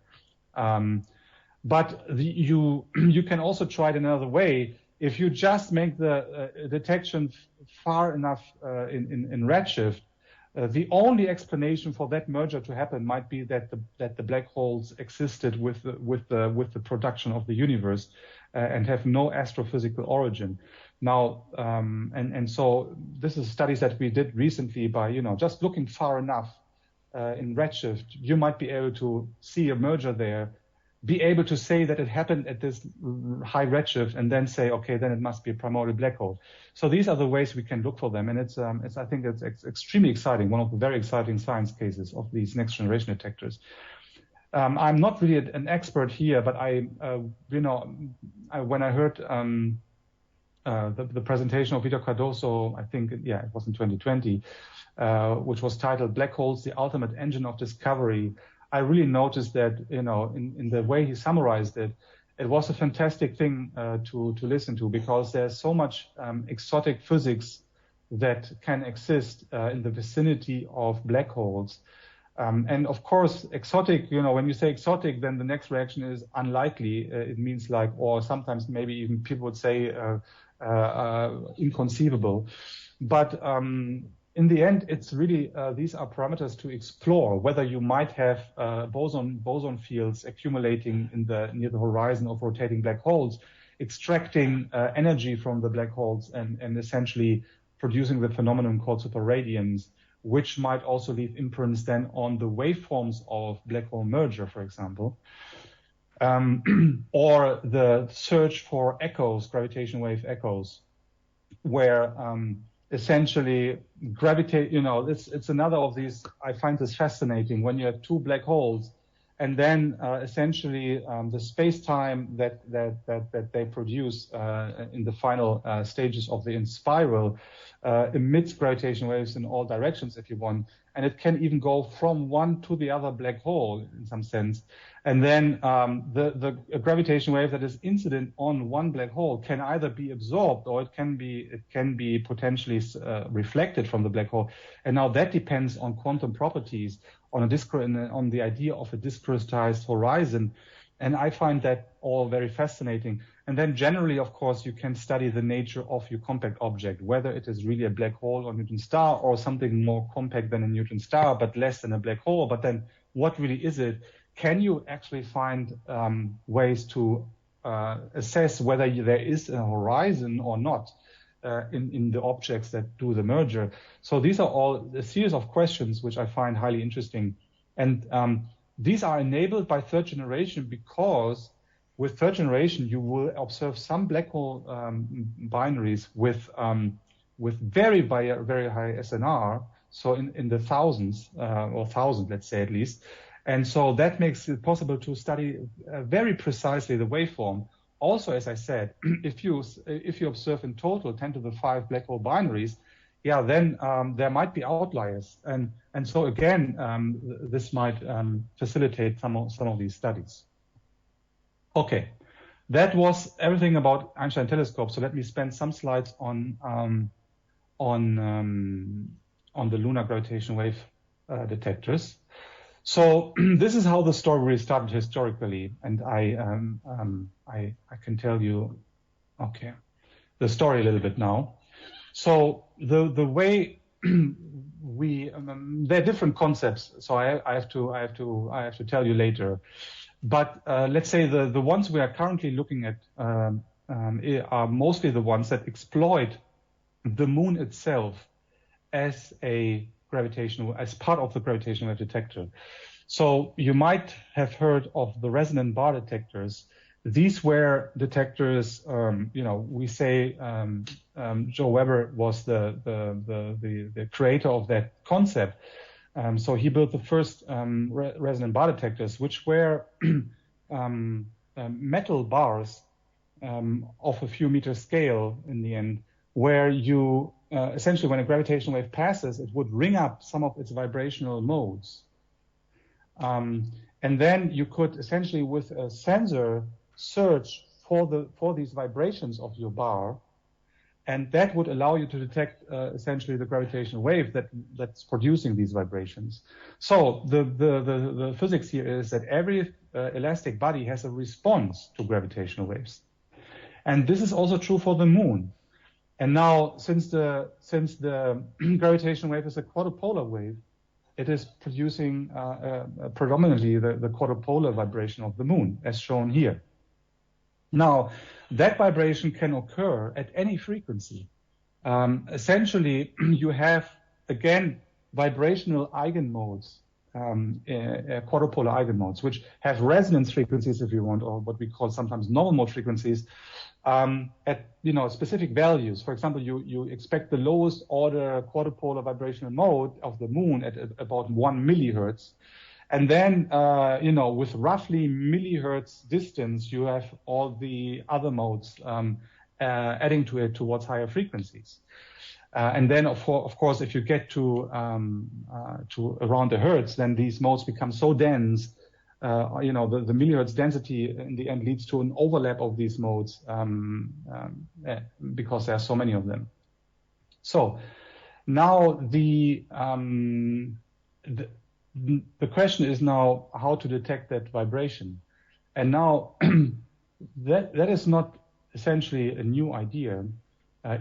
But you can also try it another way. If you just make the detection far enough in redshift, the only explanation for that merger to happen might be that the black holes existed with the production of the universe and have no astrophysical origin. Now, and so this is studies that we did recently by just looking far enough in redshift. You might be able to see a merger there, be able to say that it happened at this high redshift, and then say, okay, then it must be a primordial black hole. So these are the ways we can look for them, and I think it's extremely exciting, one of the very exciting science cases of these next generation detectors. I'm not really an expert here, but when I heard the presentation of Vitor Cardoso, I think, it was in 2020, which was titled "Black Holes: The Ultimate Engine of Discovery," I really noticed that, in the way he summarized it, it was a fantastic thing to listen to, because there's so much exotic physics that can exist in the vicinity of black holes. And of course, exotic, when you say exotic, then the next reaction is unlikely. It means like, or sometimes maybe even people would say inconceivable. But in the end, it's really these are parameters to explore, whether you might have boson fields accumulating near the horizon of rotating black holes, extracting energy from the black holes and essentially producing the phenomenon called superradiance, which might also leave imprints then on the waveforms of black hole merger, for example, or the search for echoes, gravitational wave echoes, where essentially gravitate, it's another of these. I find this fascinating when you have two black holes and then essentially the space-time that they produce in the final stages of the spiral emits gravitational waves in all directions, if you want, and it can even go from one to the other black hole in some sense. And then the gravitational wave that is incident on one black hole can either be absorbed or it can be potentially reflected from the black hole. And now that depends on quantum properties, on the idea of a discretized horizon. And I find that all very fascinating. And then generally, of course, you can study the nature of your compact object, whether it is really a black hole or neutron star or something more compact than a neutron star, but less than a black hole. But then what really is it? Can you actually find ways to assess whether there is a horizon or not in the objects that do the merger? So these are all a series of questions which I find highly interesting. And these are enabled by third generation because with third generation, you will observe some black hole binaries with very high SNR, so in the thousands or thousand, let's say at least. And so that makes it possible to study very precisely the waveform. Also, as I said, if you observe in total 10 to the 5 black hole binaries, then there might be outliers. And so again, this might facilitate some of these studies. Okay, that was everything about Einstein telescope. So let me spend some slides on the lunar gravitational wave detectors. So this is how the story really started historically, and I can tell you, okay, the story a little bit now. So the way there are different concepts. So I have to tell you later. But let's say the ones we are currently looking at are mostly the ones that exploit the moon itself as part of the gravitational wave detector. So you might have heard of the resonant bar detectors. These were detectors, we say Joe Weber was the creator of that concept. So he built the first resonant bar detectors, which were metal bars of a few meter scale in the end, where you essentially, when a gravitational wave passes, it would ring up some of its vibrational modes. And then you could essentially, with a sensor, search for these vibrations of your bar, and that would allow you to detect essentially the gravitational wave that's producing these vibrations. So the physics here is that every elastic body has a response to gravitational waves, and this is also true for the moon. And now, since the gravitational wave is a quadrupolar wave, it is producing predominantly the quadrupolar vibration of the moon, as shown here. Now, that vibration can occur at any frequency. Essentially, you have, again, vibrational eigenmodes, quadrupolar eigenmodes, which have resonance frequencies, if you want, or what we call sometimes normal mode frequencies, at specific values. For example, you expect the lowest order quadrupolar vibrational mode of the moon at about 1 millihertz. And then, with roughly millihertz distance, you have all the other modes adding to it towards higher frequencies. And then, of course, if you get to around a hertz, then these modes become so dense, the millihertz density in the end leads to an overlap of these modes because there are so many of them. So now the question is now how to detect that vibration. And now that is not essentially a new idea.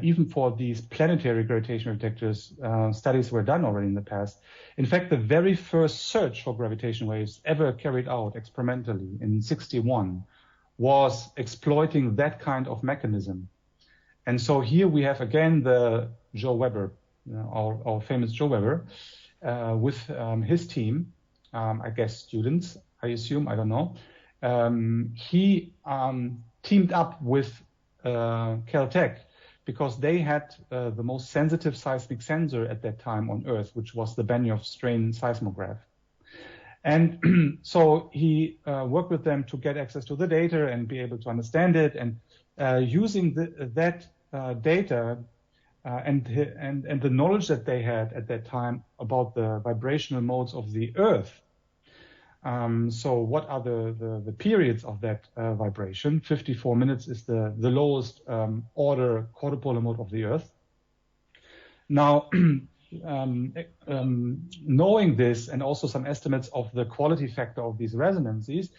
Even for these planetary gravitational detectors, studies were done already in the past. In fact, the very first search for gravitational waves ever carried out experimentally in 1961 was exploiting that kind of mechanism. And so here we have again the Joe Weber, our famous Joe Weber, with his team, I guess students, I assume, I don't know. He teamed up with Caltech because they had the most sensitive seismic sensor at that time on Earth, which was the Benioff strain seismograph. And so he worked with them to get access to the data and be able to understand it. And using that data and the knowledge that they had at that time about the vibrational modes of the Earth. So what are the periods of that vibration? 54 minutes is the lowest order quadrupolar mode of the Earth. Now, knowing this and also some estimates of the quality factor of these resonances,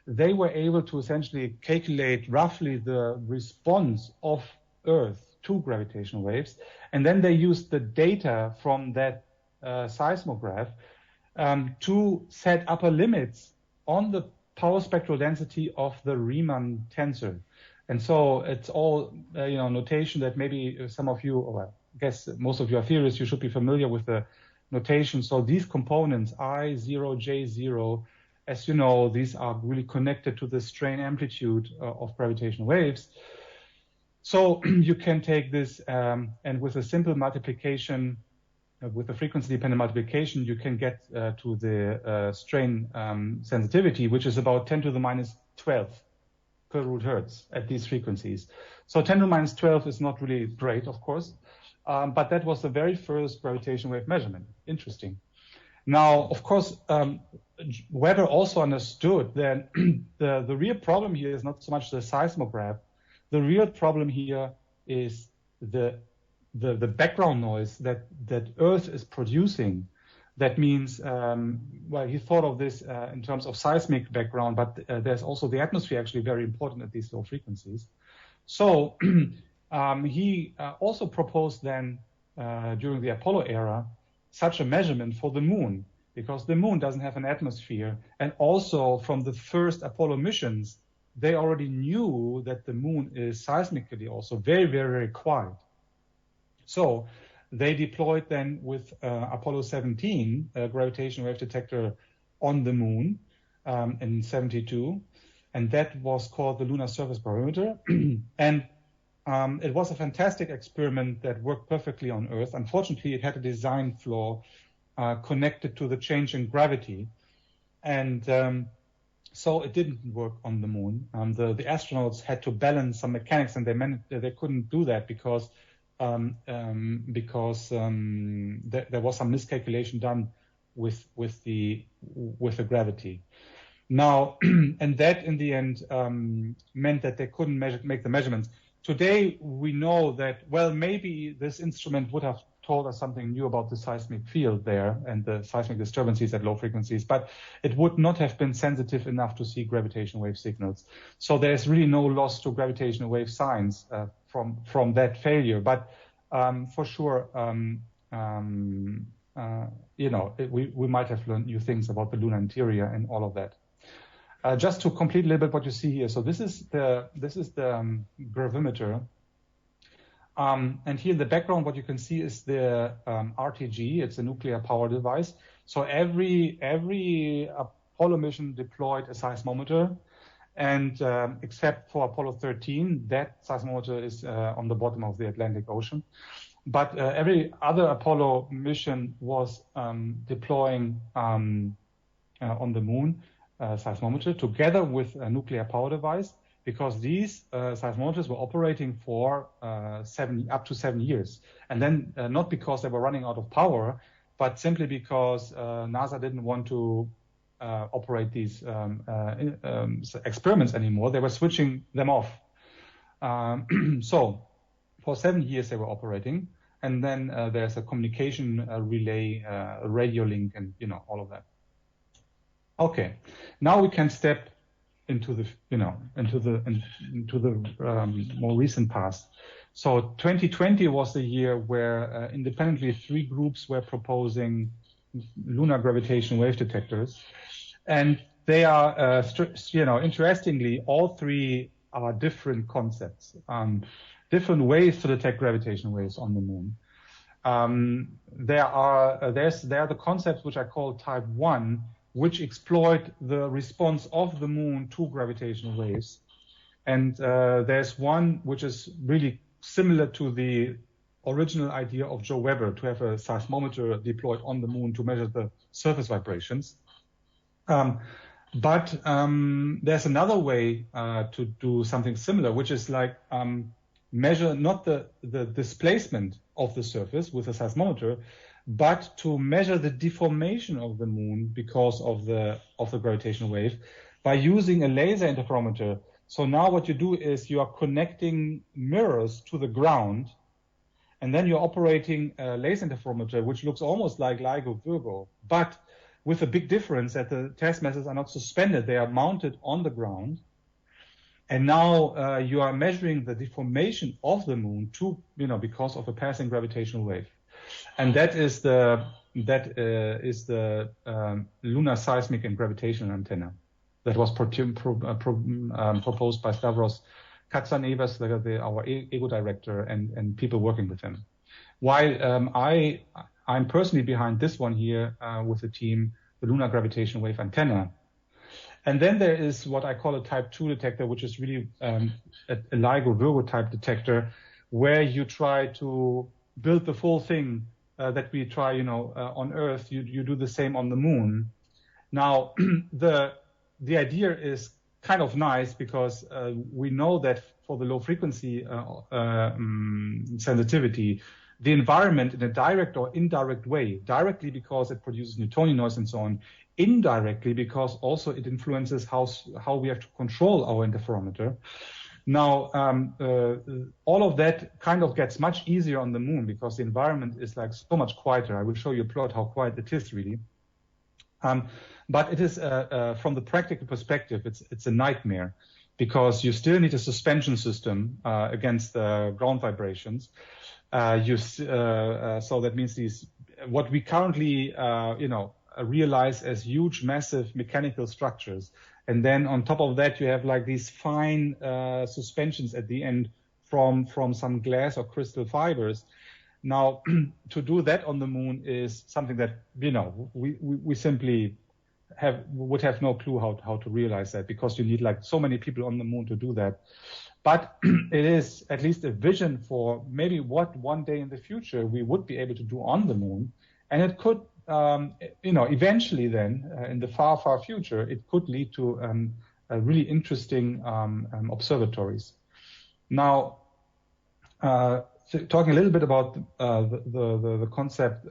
they were able to essentially calculate roughly the response of Earth to gravitational waves. And then they used the data from that seismograph to set upper limits on the power spectral density of the Riemann tensor. And so it's all, notation that maybe some of you, or I guess most of you are theorists, you should be familiar with the notation. So these components, I0, J0, as you know, these are really connected to the strain amplitude of gravitational waves. So you can take this and with a simple multiplication, with a frequency-dependent multiplication, you can get to the strain sensitivity, which is about 10 to the minus 12 per root hertz at these frequencies. So 10 to the minus 12 is not really great, of course, but that was the very first gravitational wave measurement. Interesting. Now, of course, Weber also understood that the real problem here is not so much the seismograph. The real problem here is the background noise that Earth is producing. That means, he thought of this in terms of seismic background, but there's also the atmosphere actually very important at these low frequencies. So he also proposed then during the Apollo era such a measurement for the moon, because the moon doesn't have an atmosphere. And also from the first Apollo missions, they already knew that the moon is seismically also very, very, very quiet. So they deployed then with Apollo 17 a gravitational wave detector on the moon in 72, and that was called the Lunar Surface Barometer. And it was a fantastic experiment that worked perfectly on Earth. Unfortunately, it had a design flaw connected to the change in gravity, and so it didn't work on the moon. The astronauts had to balance some mechanics, and they couldn't do that because there was some miscalculation done with the gravity. Now, and that in the end meant that they couldn't make the measurements. Today we know that, well, maybe this instrument would have told us something new about the seismic field there and the seismic disturbances at low frequencies, but it would not have been sensitive enough to see gravitational wave signals. So there's really no loss to gravitational wave science from that failure. But for sure, we might have learned new things about the lunar interior and all of that. Just to complete a little bit what you see here. So this is the gravimeter. And here in the background, what you can see is the RTG. It's a nuclear power device. So every Apollo mission deployed a seismometer, and except for Apollo 13, that seismometer is on the bottom of the Atlantic Ocean. But every other Apollo mission was deploying on the moon seismometer together with a nuclear power device, because these seismometers were operating for up to 7 years. And then not because they were running out of power, but simply because NASA didn't want to operate these experiments anymore. They were switching them off. So for 7 years they were operating. And then there's a communication relay, a radio link, and all of that. Okay, now we can step into the more recent past. So 2020 was the year where independently 3 groups were proposing lunar gravitational wave detectors, and they are interestingly, all 3 are different concepts, different ways to detect gravitational waves on the moon. There are the concepts which I call type 1, which exploit the response of the moon to gravitational waves. And there's one which is really similar to the original idea of Joe Weber, to have a seismometer deployed on the moon to measure the surface vibrations. But there's another way to do something similar, which is like measure not the displacement of the surface with a seismometer, but to measure the deformation of the moon because of the gravitational wave by using a laser interferometer. So now what you do is you are connecting mirrors to the ground, and then you're operating a laser interferometer, which looks almost like LIGO Virgo, but with a big difference that the test masses are not suspended, they are mounted on the ground. And now you are measuring the deformation of the moon because of a passing gravitational wave. And that is the lunar seismic and gravitational antenna that was proposed by Stavros Katsanevas, our EGO director, and people working with him. While I'm personally behind this one here with the team, the lunar gravitational wave antenna. And then there is what I call a type 2 detector, which is really a LIGO Virgo type detector, where you try to build the full thing that we try, on Earth. You do the same on the moon. Now, the idea is kind of nice because we know that for the low frequency sensitivity, the environment in a direct or indirect way, directly because it produces Newtonian noise and so on, indirectly because also it influences how we have to control our interferometer. Now, all of that kind of gets much easier on the moon because the environment is like so much quieter. I will show you a plot how quiet it is really. But it is, from the practical perspective, it's a nightmare because you still need a suspension system against ground vibrations. So that means what we currently, realize as huge, massive mechanical structures. And then on top of that, you have like these fine suspensions at the end from some glass or crystal fibers. Now, to do that on the moon is something that, we simply would have no clue how to realize that because you need like so many people on the moon to do that. But it is at least a vision for maybe what one day in the future we would be able to do on the moon. And it could, eventually then, in the far, far future, it could lead to really interesting observatories. Now, talking a little bit about the concept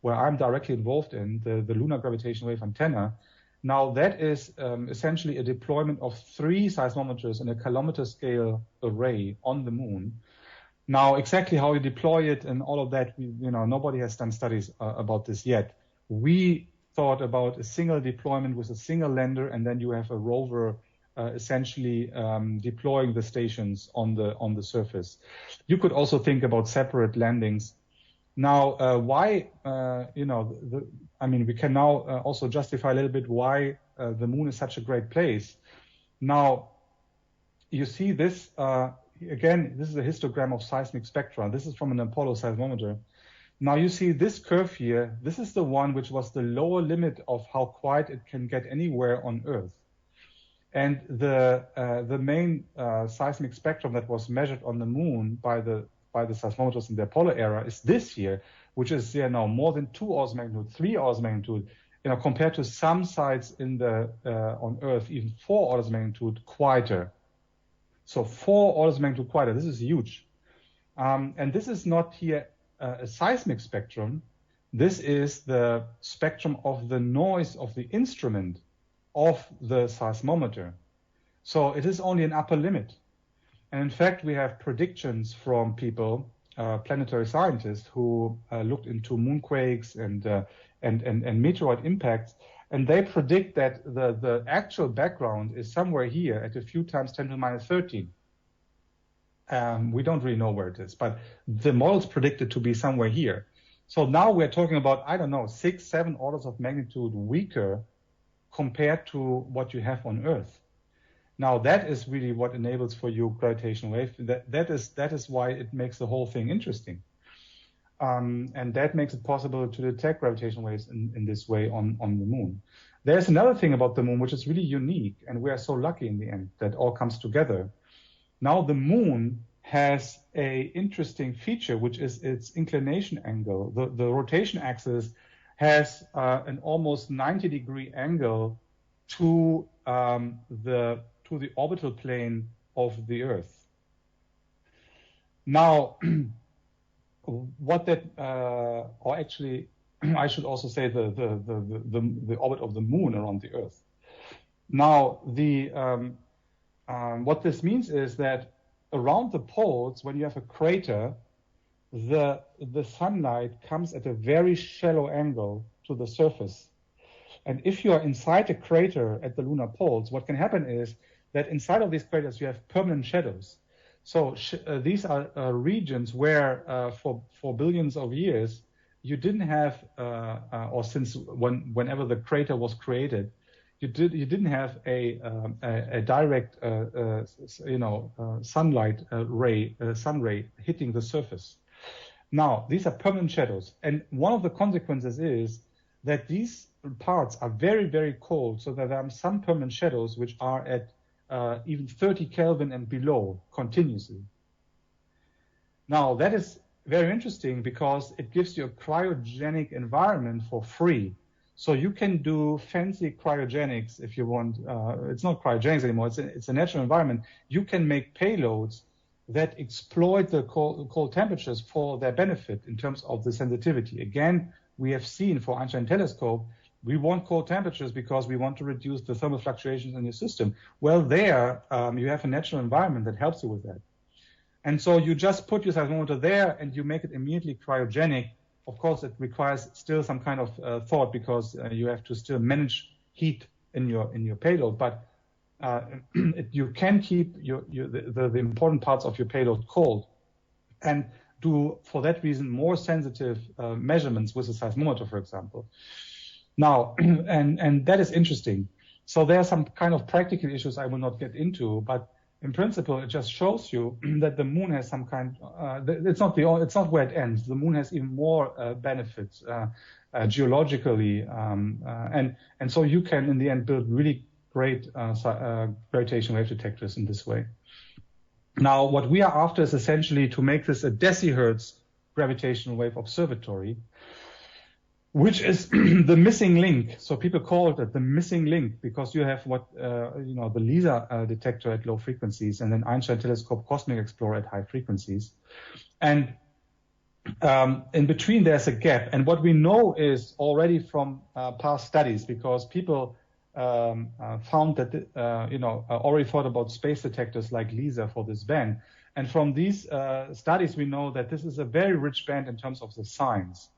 where I'm directly involved in, the lunar gravitational wave antenna. Now, that is essentially a deployment of 3 seismometers in a kilometer scale array on the moon. Now, exactly how you deploy it and all of that, nobody has done studies about this yet. We thought about a single deployment with a single lander, and then you have a rover essentially deploying the stations on the surface. You could also think about separate landings. Now, why? We can now also justify a little bit why the moon is such a great place. Now, you see this. Again, this is a histogram of seismic spectra. This is from an Apollo seismometer. Now you see this curve here. This is the one which was the lower limit of how quiet it can get anywhere on Earth. And the main seismic spectrum that was measured on the moon by the seismometers in the Apollo era is this here, which is now more than 2 orders of magnitude, 3 orders of magnitude, compared to some sites in on Earth, even 4 orders of magnitude quieter. So 4 orders of magnitude quieter. This is huge. And this is not here a seismic spectrum. This is the spectrum of the noise of the instrument of the seismometer. So it is only an upper limit. And in fact, we have predictions from people, planetary scientists, who looked into moonquakes and meteoroid impacts. And they predict that the actual background is somewhere here at a few times 10 to the minus 13. We don't really know where it is, but the models predict it to be somewhere here. So now we're talking about, 6, 7 orders of magnitude weaker compared to what you have on Earth. Now that is really what enables for you gravitational wave. That is why it makes the whole thing interesting. And that makes it possible to detect gravitational waves in this way on the moon. There's another thing about the moon which is really unique, and we are so lucky in the end that all comes together. Now the moon has a interesting feature, which is its inclination angle. The rotation axis has an almost 90-degree angle to the orbital plane of the Earth. Now, what that, or actually, I should also say the orbit of the Moon around the Earth. Now, what this means is that around the poles, when you have a crater, the sunlight comes at a very shallow angle to the surface. And if you are inside a crater at the lunar poles, what can happen is that inside of these craters you have permanent shadows. So these are regions where for billions of years you didn't have, or since whenever the crater was created, you didn't have a direct sun ray hitting the surface. Now these are permanent shadows, and one of the consequences is that these parts are very, very cold, so that there are some permanent shadows which are at even 30 Kelvin and below continuously. Now that is very interesting because it gives you a cryogenic environment for free. So you can do fancy cryogenics if you want. It's not cryogenics anymore. It's a natural environment. You can make payloads that exploit the cold temperatures for their benefit in terms of the sensitivity. Again, we have seen for Einstein telescope, we want cold temperatures because we want to reduce the thermal fluctuations in your system. Well, there you have a natural environment that helps you with that. And so you just put your seismometer there and you make it immediately cryogenic. Of course, it requires still some kind of thought because you have to still manage heat in your payload. But you can keep the important parts of your payload cold and do, for that reason, more sensitive measurements with a seismometer, for example. Now, and that is interesting. So there are some kind of practical issues I will not get into, but in principle, it just shows you that the Moon has some kind. It's not where it ends. The Moon has even more benefits geologically, and so you can, in the end, build really great gravitational wave detectors in this way. Now, what we are after is essentially to make this a decihertz gravitational wave observatory, which is the missing link. So people call it the missing link because you have the LISA detector at low frequencies and then Einstein telescope Cosmic Explorer at high frequencies. And in between there's a gap. And what we know is already from past studies, because people found that, already thought about space detectors like LISA for this band. And from these studies, we know that this is a very rich band in terms of the science.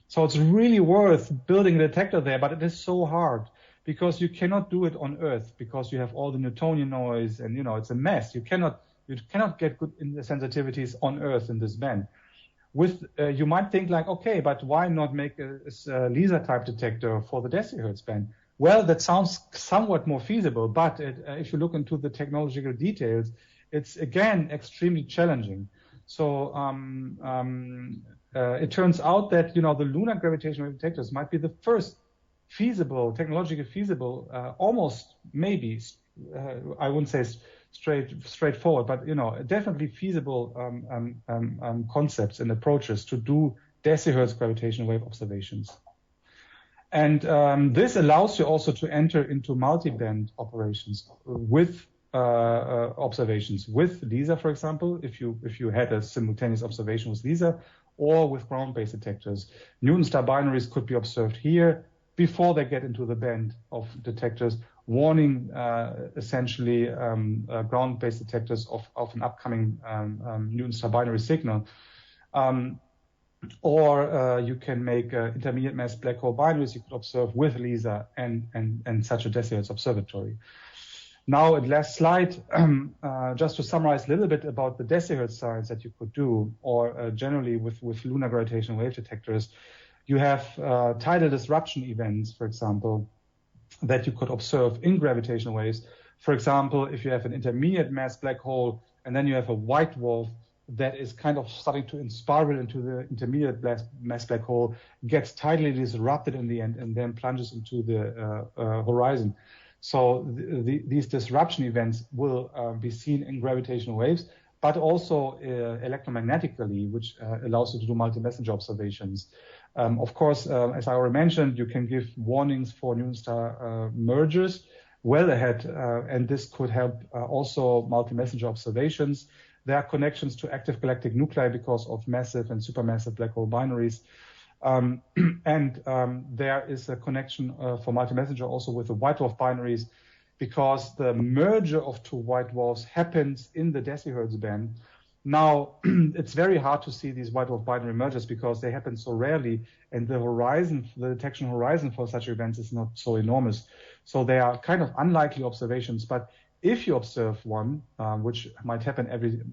So it's really worth building a detector there, but it is so hard because you cannot do it on Earth because you have all the Newtonian noise and, it's a mess. You cannot get good sensitivities on Earth in this band. You might think like, okay, but why not make a LISA type detector for the decihertz band? Well, that sounds somewhat more feasible, but if you look into the technological details, it's again extremely challenging. So it turns out that the lunar gravitational wave detectors might be the first technologically feasible, almost maybe I wouldn't say straightforward, but definitely feasible concepts and approaches to do decihertz gravitational wave observations. And this allows you also to enter into multi-band operations with observations with LISA, for example, if you had a simultaneous observation with LISA, or with ground-based detectors. Newton star binaries could be observed here before they get into the band of detectors, warning essentially ground-based detectors of an upcoming Newton star binary signal. Or you can make intermediate mass black hole binaries you could observe with LISA and such a decihertz observatory. Now, at last slide, just to summarize a little bit about the decihertz science that you could do, or generally with lunar gravitational wave detectors, you have tidal disruption events, for example, that you could observe in gravitational waves. For example, if you have an intermediate mass black hole and then you have a white dwarf that is kind of starting to spiral into the intermediate mass black hole, gets tidally disrupted in the end and then plunges into the horizon. So these disruption events will be seen in gravitational waves, but also electromagnetically, which allows you to do multi-messenger observations. Of course, as I already mentioned, you can give warnings for neutron star mergers well ahead, and this could help also multi-messenger observations. There are connections to active galactic nuclei because of massive and supermassive black hole binaries. There is a connection for multi-messenger also with the white dwarf binaries, because the merger of two white dwarfs happens in the decihertz band. Now, it's very hard to see these white dwarf binary mergers because they happen so rarely, and the detection horizon for such events is not so enormous. So they are kind of unlikely observations. But if you observe one, which might happen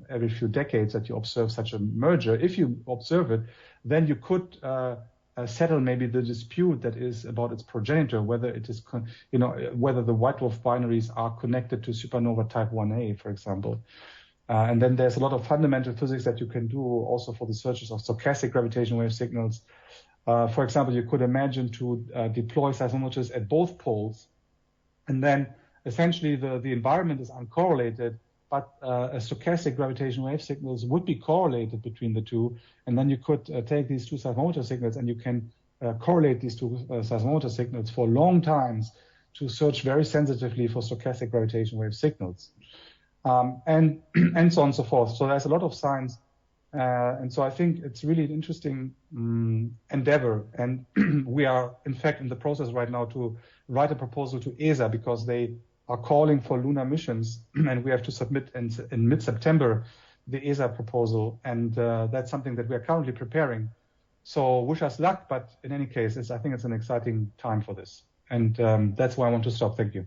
every few decades, that you observe such a merger, if you observe it, then you could settle maybe the dispute that is about its progenitor, whether it is, whether the white dwarf binaries are connected to supernova type 1a, for example. And then there's a lot of fundamental physics that you can do also for the searches of stochastic gravitational wave signals. For example, you could imagine to deploy seismometers at both poles, and then essentially the environment is uncorrelated, but stochastic gravitational wave signals would be correlated between the two, and then you could take these two seismometer signals and you can correlate these two seismometer signals for long times to search very sensitively for stochastic gravitational wave signals. And so on and so forth. So there's a lot of science. And so I think it's really an interesting endeavor. And we are, in fact, in the process right now to write a proposal to ESA, because they are calling for lunar missions. And we have to submit in mid-September the ESA proposal. And that's something that we are currently preparing. So wish us luck. But in any case, I think it's an exciting time for this. And that's why I want to stop. Thank you.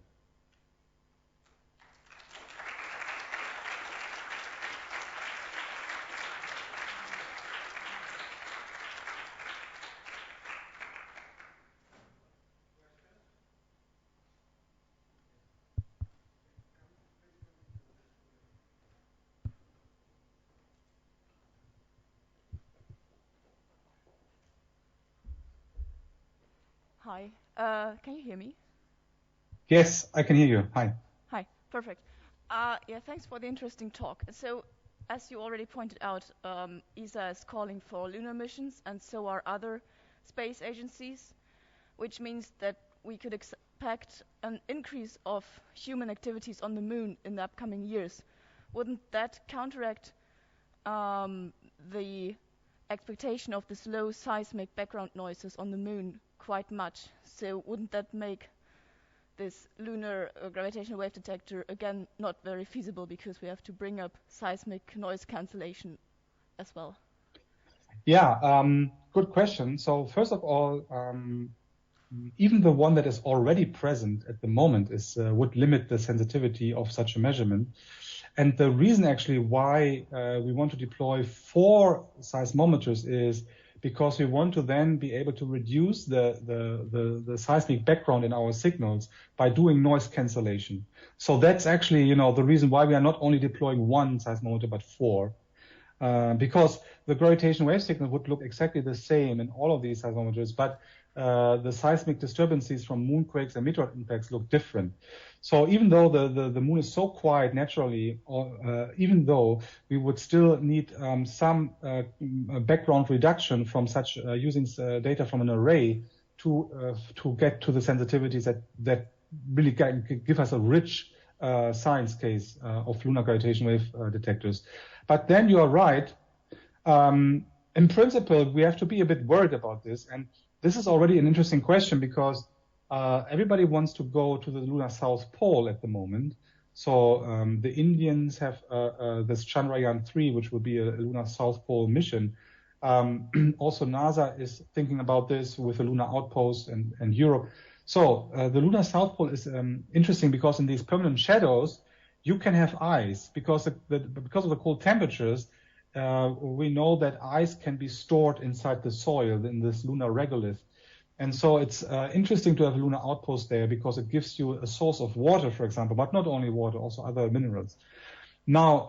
Hi, can you hear me? Yes, I can hear you. Hi. Hi, perfect. Yeah, thanks for the interesting talk. So, as you already pointed out, ESA is calling for lunar missions, and so are other space agencies, which means that we could expect an increase of human activities on the moon in the upcoming years. Wouldn't that counteract the expectation of this low seismic background noises on the moon quite much? So wouldn't that make this lunar gravitational wave detector again not very feasible, because we have to bring up seismic noise cancellation as well? Yeah, good question. So first of all, even the one that is already present at the moment would limit the sensitivity of such a measurement. And the reason actually why we want to deploy 4 seismometers is because we want to then be able to reduce the seismic background in our signals by doing noise cancellation. So that's actually, the reason why we are not only deploying 1 seismometer, but 4. Because the gravitational wave signal would look exactly the same in all of these seismometers, but the seismic disturbances from moonquakes and meteor impacts look different. So even though the moon is so quiet naturally, even though we would still need some background reduction from such using data from an array to get to the sensitivities that really give us a rich science case of lunar gravitational wave detectors. But then you are right. In principle, we have to be a bit worried about this. And this is already an interesting question, because everybody wants to go to the lunar South Pole at the moment. So the Indians have this Chandrayaan-3, which will be a lunar South Pole mission. Also, NASA is thinking about this with a lunar outpost, and Europe. So the lunar South Pole is interesting because in these permanent shadows, you can have ice, because of the cold temperatures. We know that ice can be stored inside the soil in this lunar regolith. And so it's interesting to have a lunar outpost there, because it gives you a source of water, for example, but not only water, also other minerals. Now,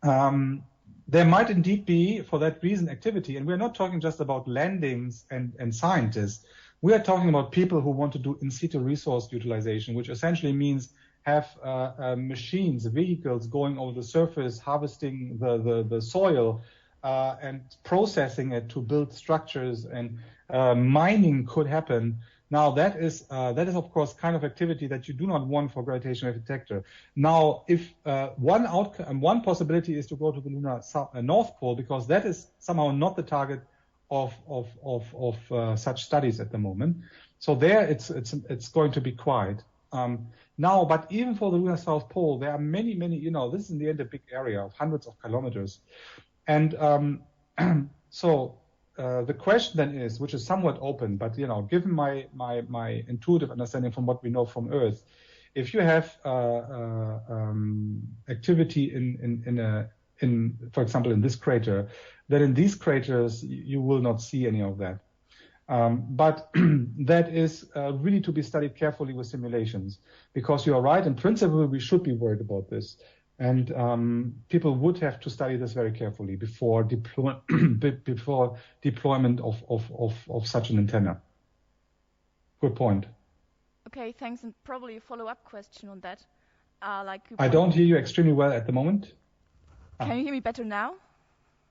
there might indeed be, for that reason, activity. And we're not talking just about landings and scientists. We are talking about people who want to do in situ resource utilization, which essentially means have machines, vehicles going over the surface, harvesting the soil, and processing it to build structures and mining could happen. Now that is of course kind of activity that you do not want for gravitational wave detector. Now, if one possibility is to go to the lunar North Pole, because that is somehow not the target of such studies at the moment. So there it's going to be quiet. Now, but even for the lunar South Pole, there are many, this is in the end a big area of hundreds of kilometers. And so the question then is, which is somewhat open, but given my intuitive understanding from what we know from Earth, if you have activity in for example in this crater, then in these craters you will not see any of that. But that is really to be studied carefully with simulations, because you are right. In principle, we should be worried about this. And people would have to study this very carefully before deployment of such an antenna. Good point. Okay, thanks. And probably a follow-up question on that. I don't hear you extremely well at the moment. Can you hear me better now?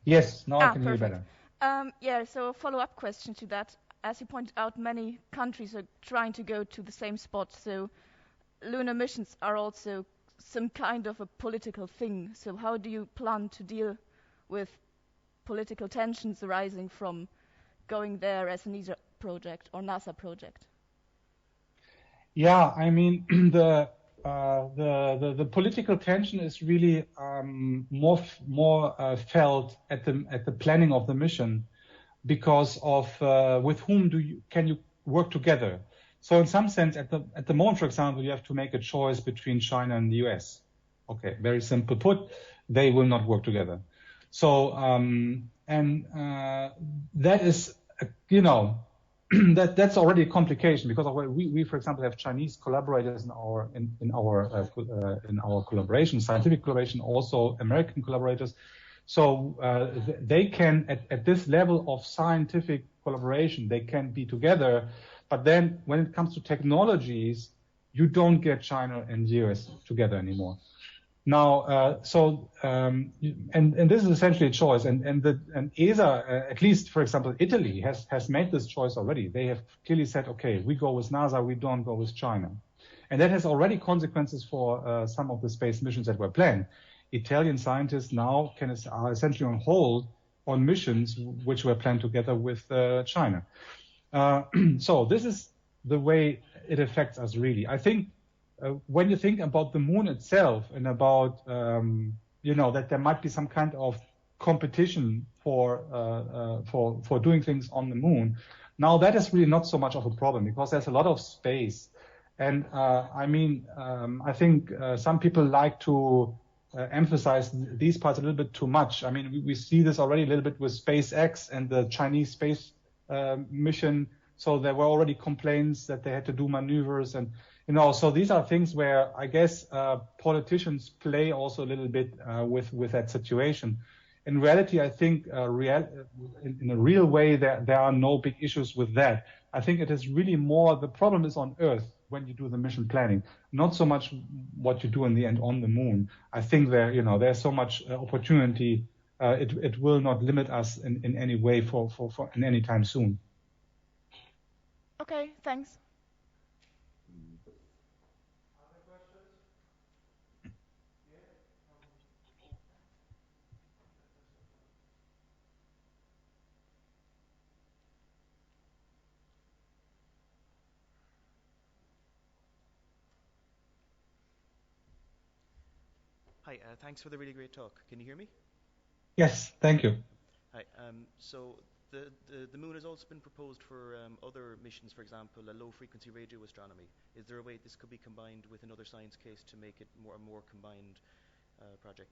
Yes, now I can hear you perfect. better. So a follow-up question to that. As you pointed out, many countries are trying to go to the same spot. So lunar missions are also some kind of a political thing. So how do you plan to deal with political tensions arising from going there as an ESA project or NASA project? Yeah, I mean the political tension is really more felt at the planning of the mission, because of with whom can you work together. So in some sense, at the moment, for example, you have to make a choice between China and the US. Okay, very simple put, they will not work together. So that is that's already a complication, because we for example have Chinese collaborators in our collaboration, scientific collaboration, also American collaborators. So they can at this level of scientific collaboration, they can be together. But then when it comes to technologies, you don't get China and the US together anymore. Now, and this is essentially a choice, and ESA, at least for example, Italy has made this choice already. They have clearly said, okay, we go with NASA, we don't go with China, and that has already consequences for some of the space missions that were planned. Italian scientists now are essentially on hold on missions which were planned together with China. So this is the way it affects us, really. I think when you think about the moon itself and about that there might be some kind of competition for doing things on the moon, now that is really not so much of a problem, because there's a lot of space. And I think some people like to emphasize these parts a little bit too much. I mean, we see this already a little bit with SpaceX and the Chinese space mission. So there were already complaints that they had to do maneuvers, and so these are things where I guess politicians play also a little bit with that situation. In reality, I think in a real way there are no big issues with that. I think it is really more the problem is on Earth when you do the mission planning, not so much what you do in the end on the moon. I think there's so much opportunity. It will not limit us in any way for in any time soon. Okay, thanks. Other questions? Hi, thanks for the really great talk. Can you hear me? Yes, thank you. Hi. So the moon has also been proposed for other missions, for example, a low-frequency radio astronomy. Is there a way this could be combined with another science case to make it a more combined project?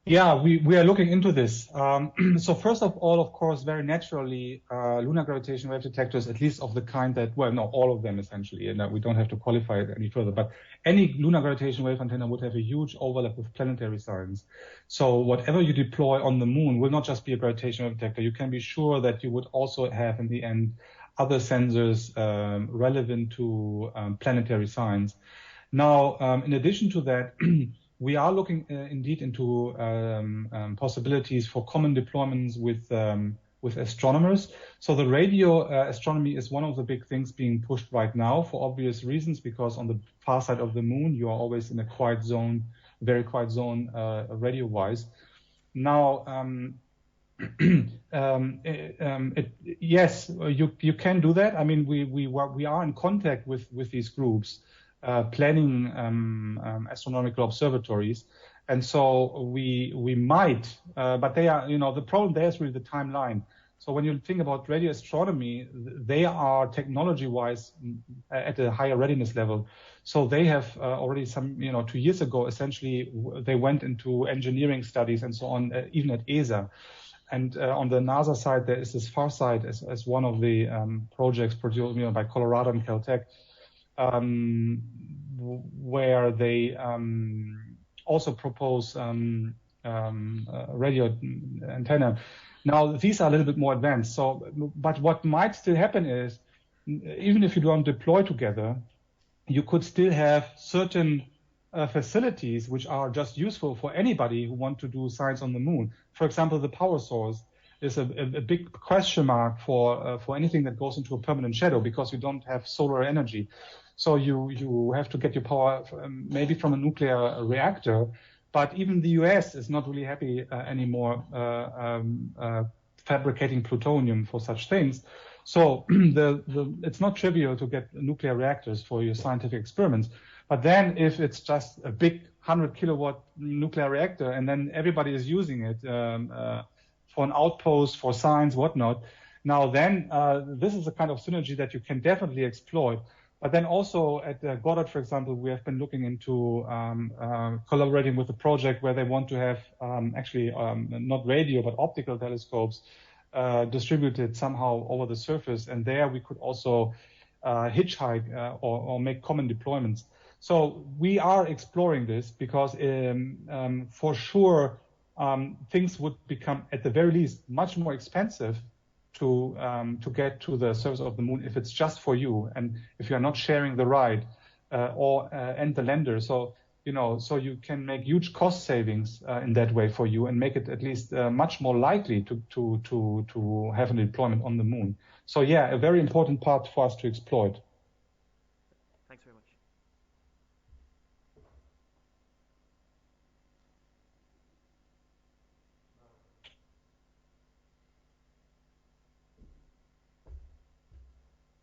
Yeah, we are looking into this. So first of all, of course, very naturally, lunar gravitational wave detectors, at least of the kind that, well, no, all of them essentially, and we don't have to qualify it any further, but any lunar gravitational wave antenna would have a huge overlap with planetary science. So whatever you deploy on the moon will not just be a gravitational wave detector. You can be sure that you would also have, in the end, other sensors relevant to planetary science. Now, in addition to that, we are looking indeed into possibilities for common deployments with astronomers. So the radio astronomy is one of the big things being pushed right now for obvious reasons, because on the far side of the moon, you are always in a quiet zone, very quiet zone radio-wise. Now, yes, you can do that. I mean, we are in contact with these groups planning astronomical observatories, and so we might, but they are, the problem there is really the timeline. So when you think about radio astronomy, they are technology-wise at a higher readiness level. So they have already 2 years ago, essentially, they went into engineering studies and so on, even at ESA. And on the NASA side, there is this FarSight as one of the projects produced by Colorado and Caltech, where they also propose radio antenna. Now, these are a little bit more advanced. So, but what might still happen is, even if you don't deploy together, you could still have certain facilities which are just useful for anybody who want to do science on the moon. For example, the power source is a big question mark for anything that goes into a permanent shadow, because you don't have solar energy. So you have to get your power maybe from a nuclear reactor. But even the US is not really happy anymore fabricating plutonium for such things. So it's not trivial to get nuclear reactors for your scientific experiments. But then if it's just a big 100 kilowatt nuclear reactor and then everybody is using it for an outpost, for science, whatnot, now then this is a kind of synergy that you can definitely exploit. But then also at Goddard, for example, we have been looking into collaborating with a project where they want to have not radio, but optical telescopes distributed somehow over the surface. And there we could also hitchhike or make common deployments. So we are exploring this because for sure things would become, at the very least, much more expensive to get to the surface of the moon if it's just for you, and if you are not sharing the ride and the lander. So so you can make huge cost savings in that way for you, and make it at least much more likely to have a deployment on the moon. So yeah, a very important part for us to exploit. Thanks very much.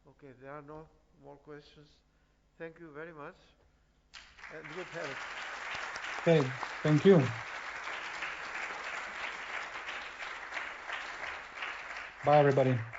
Okay, there are no more questions. Thank you very much, and good health. Okay, thank you. Bye, everybody.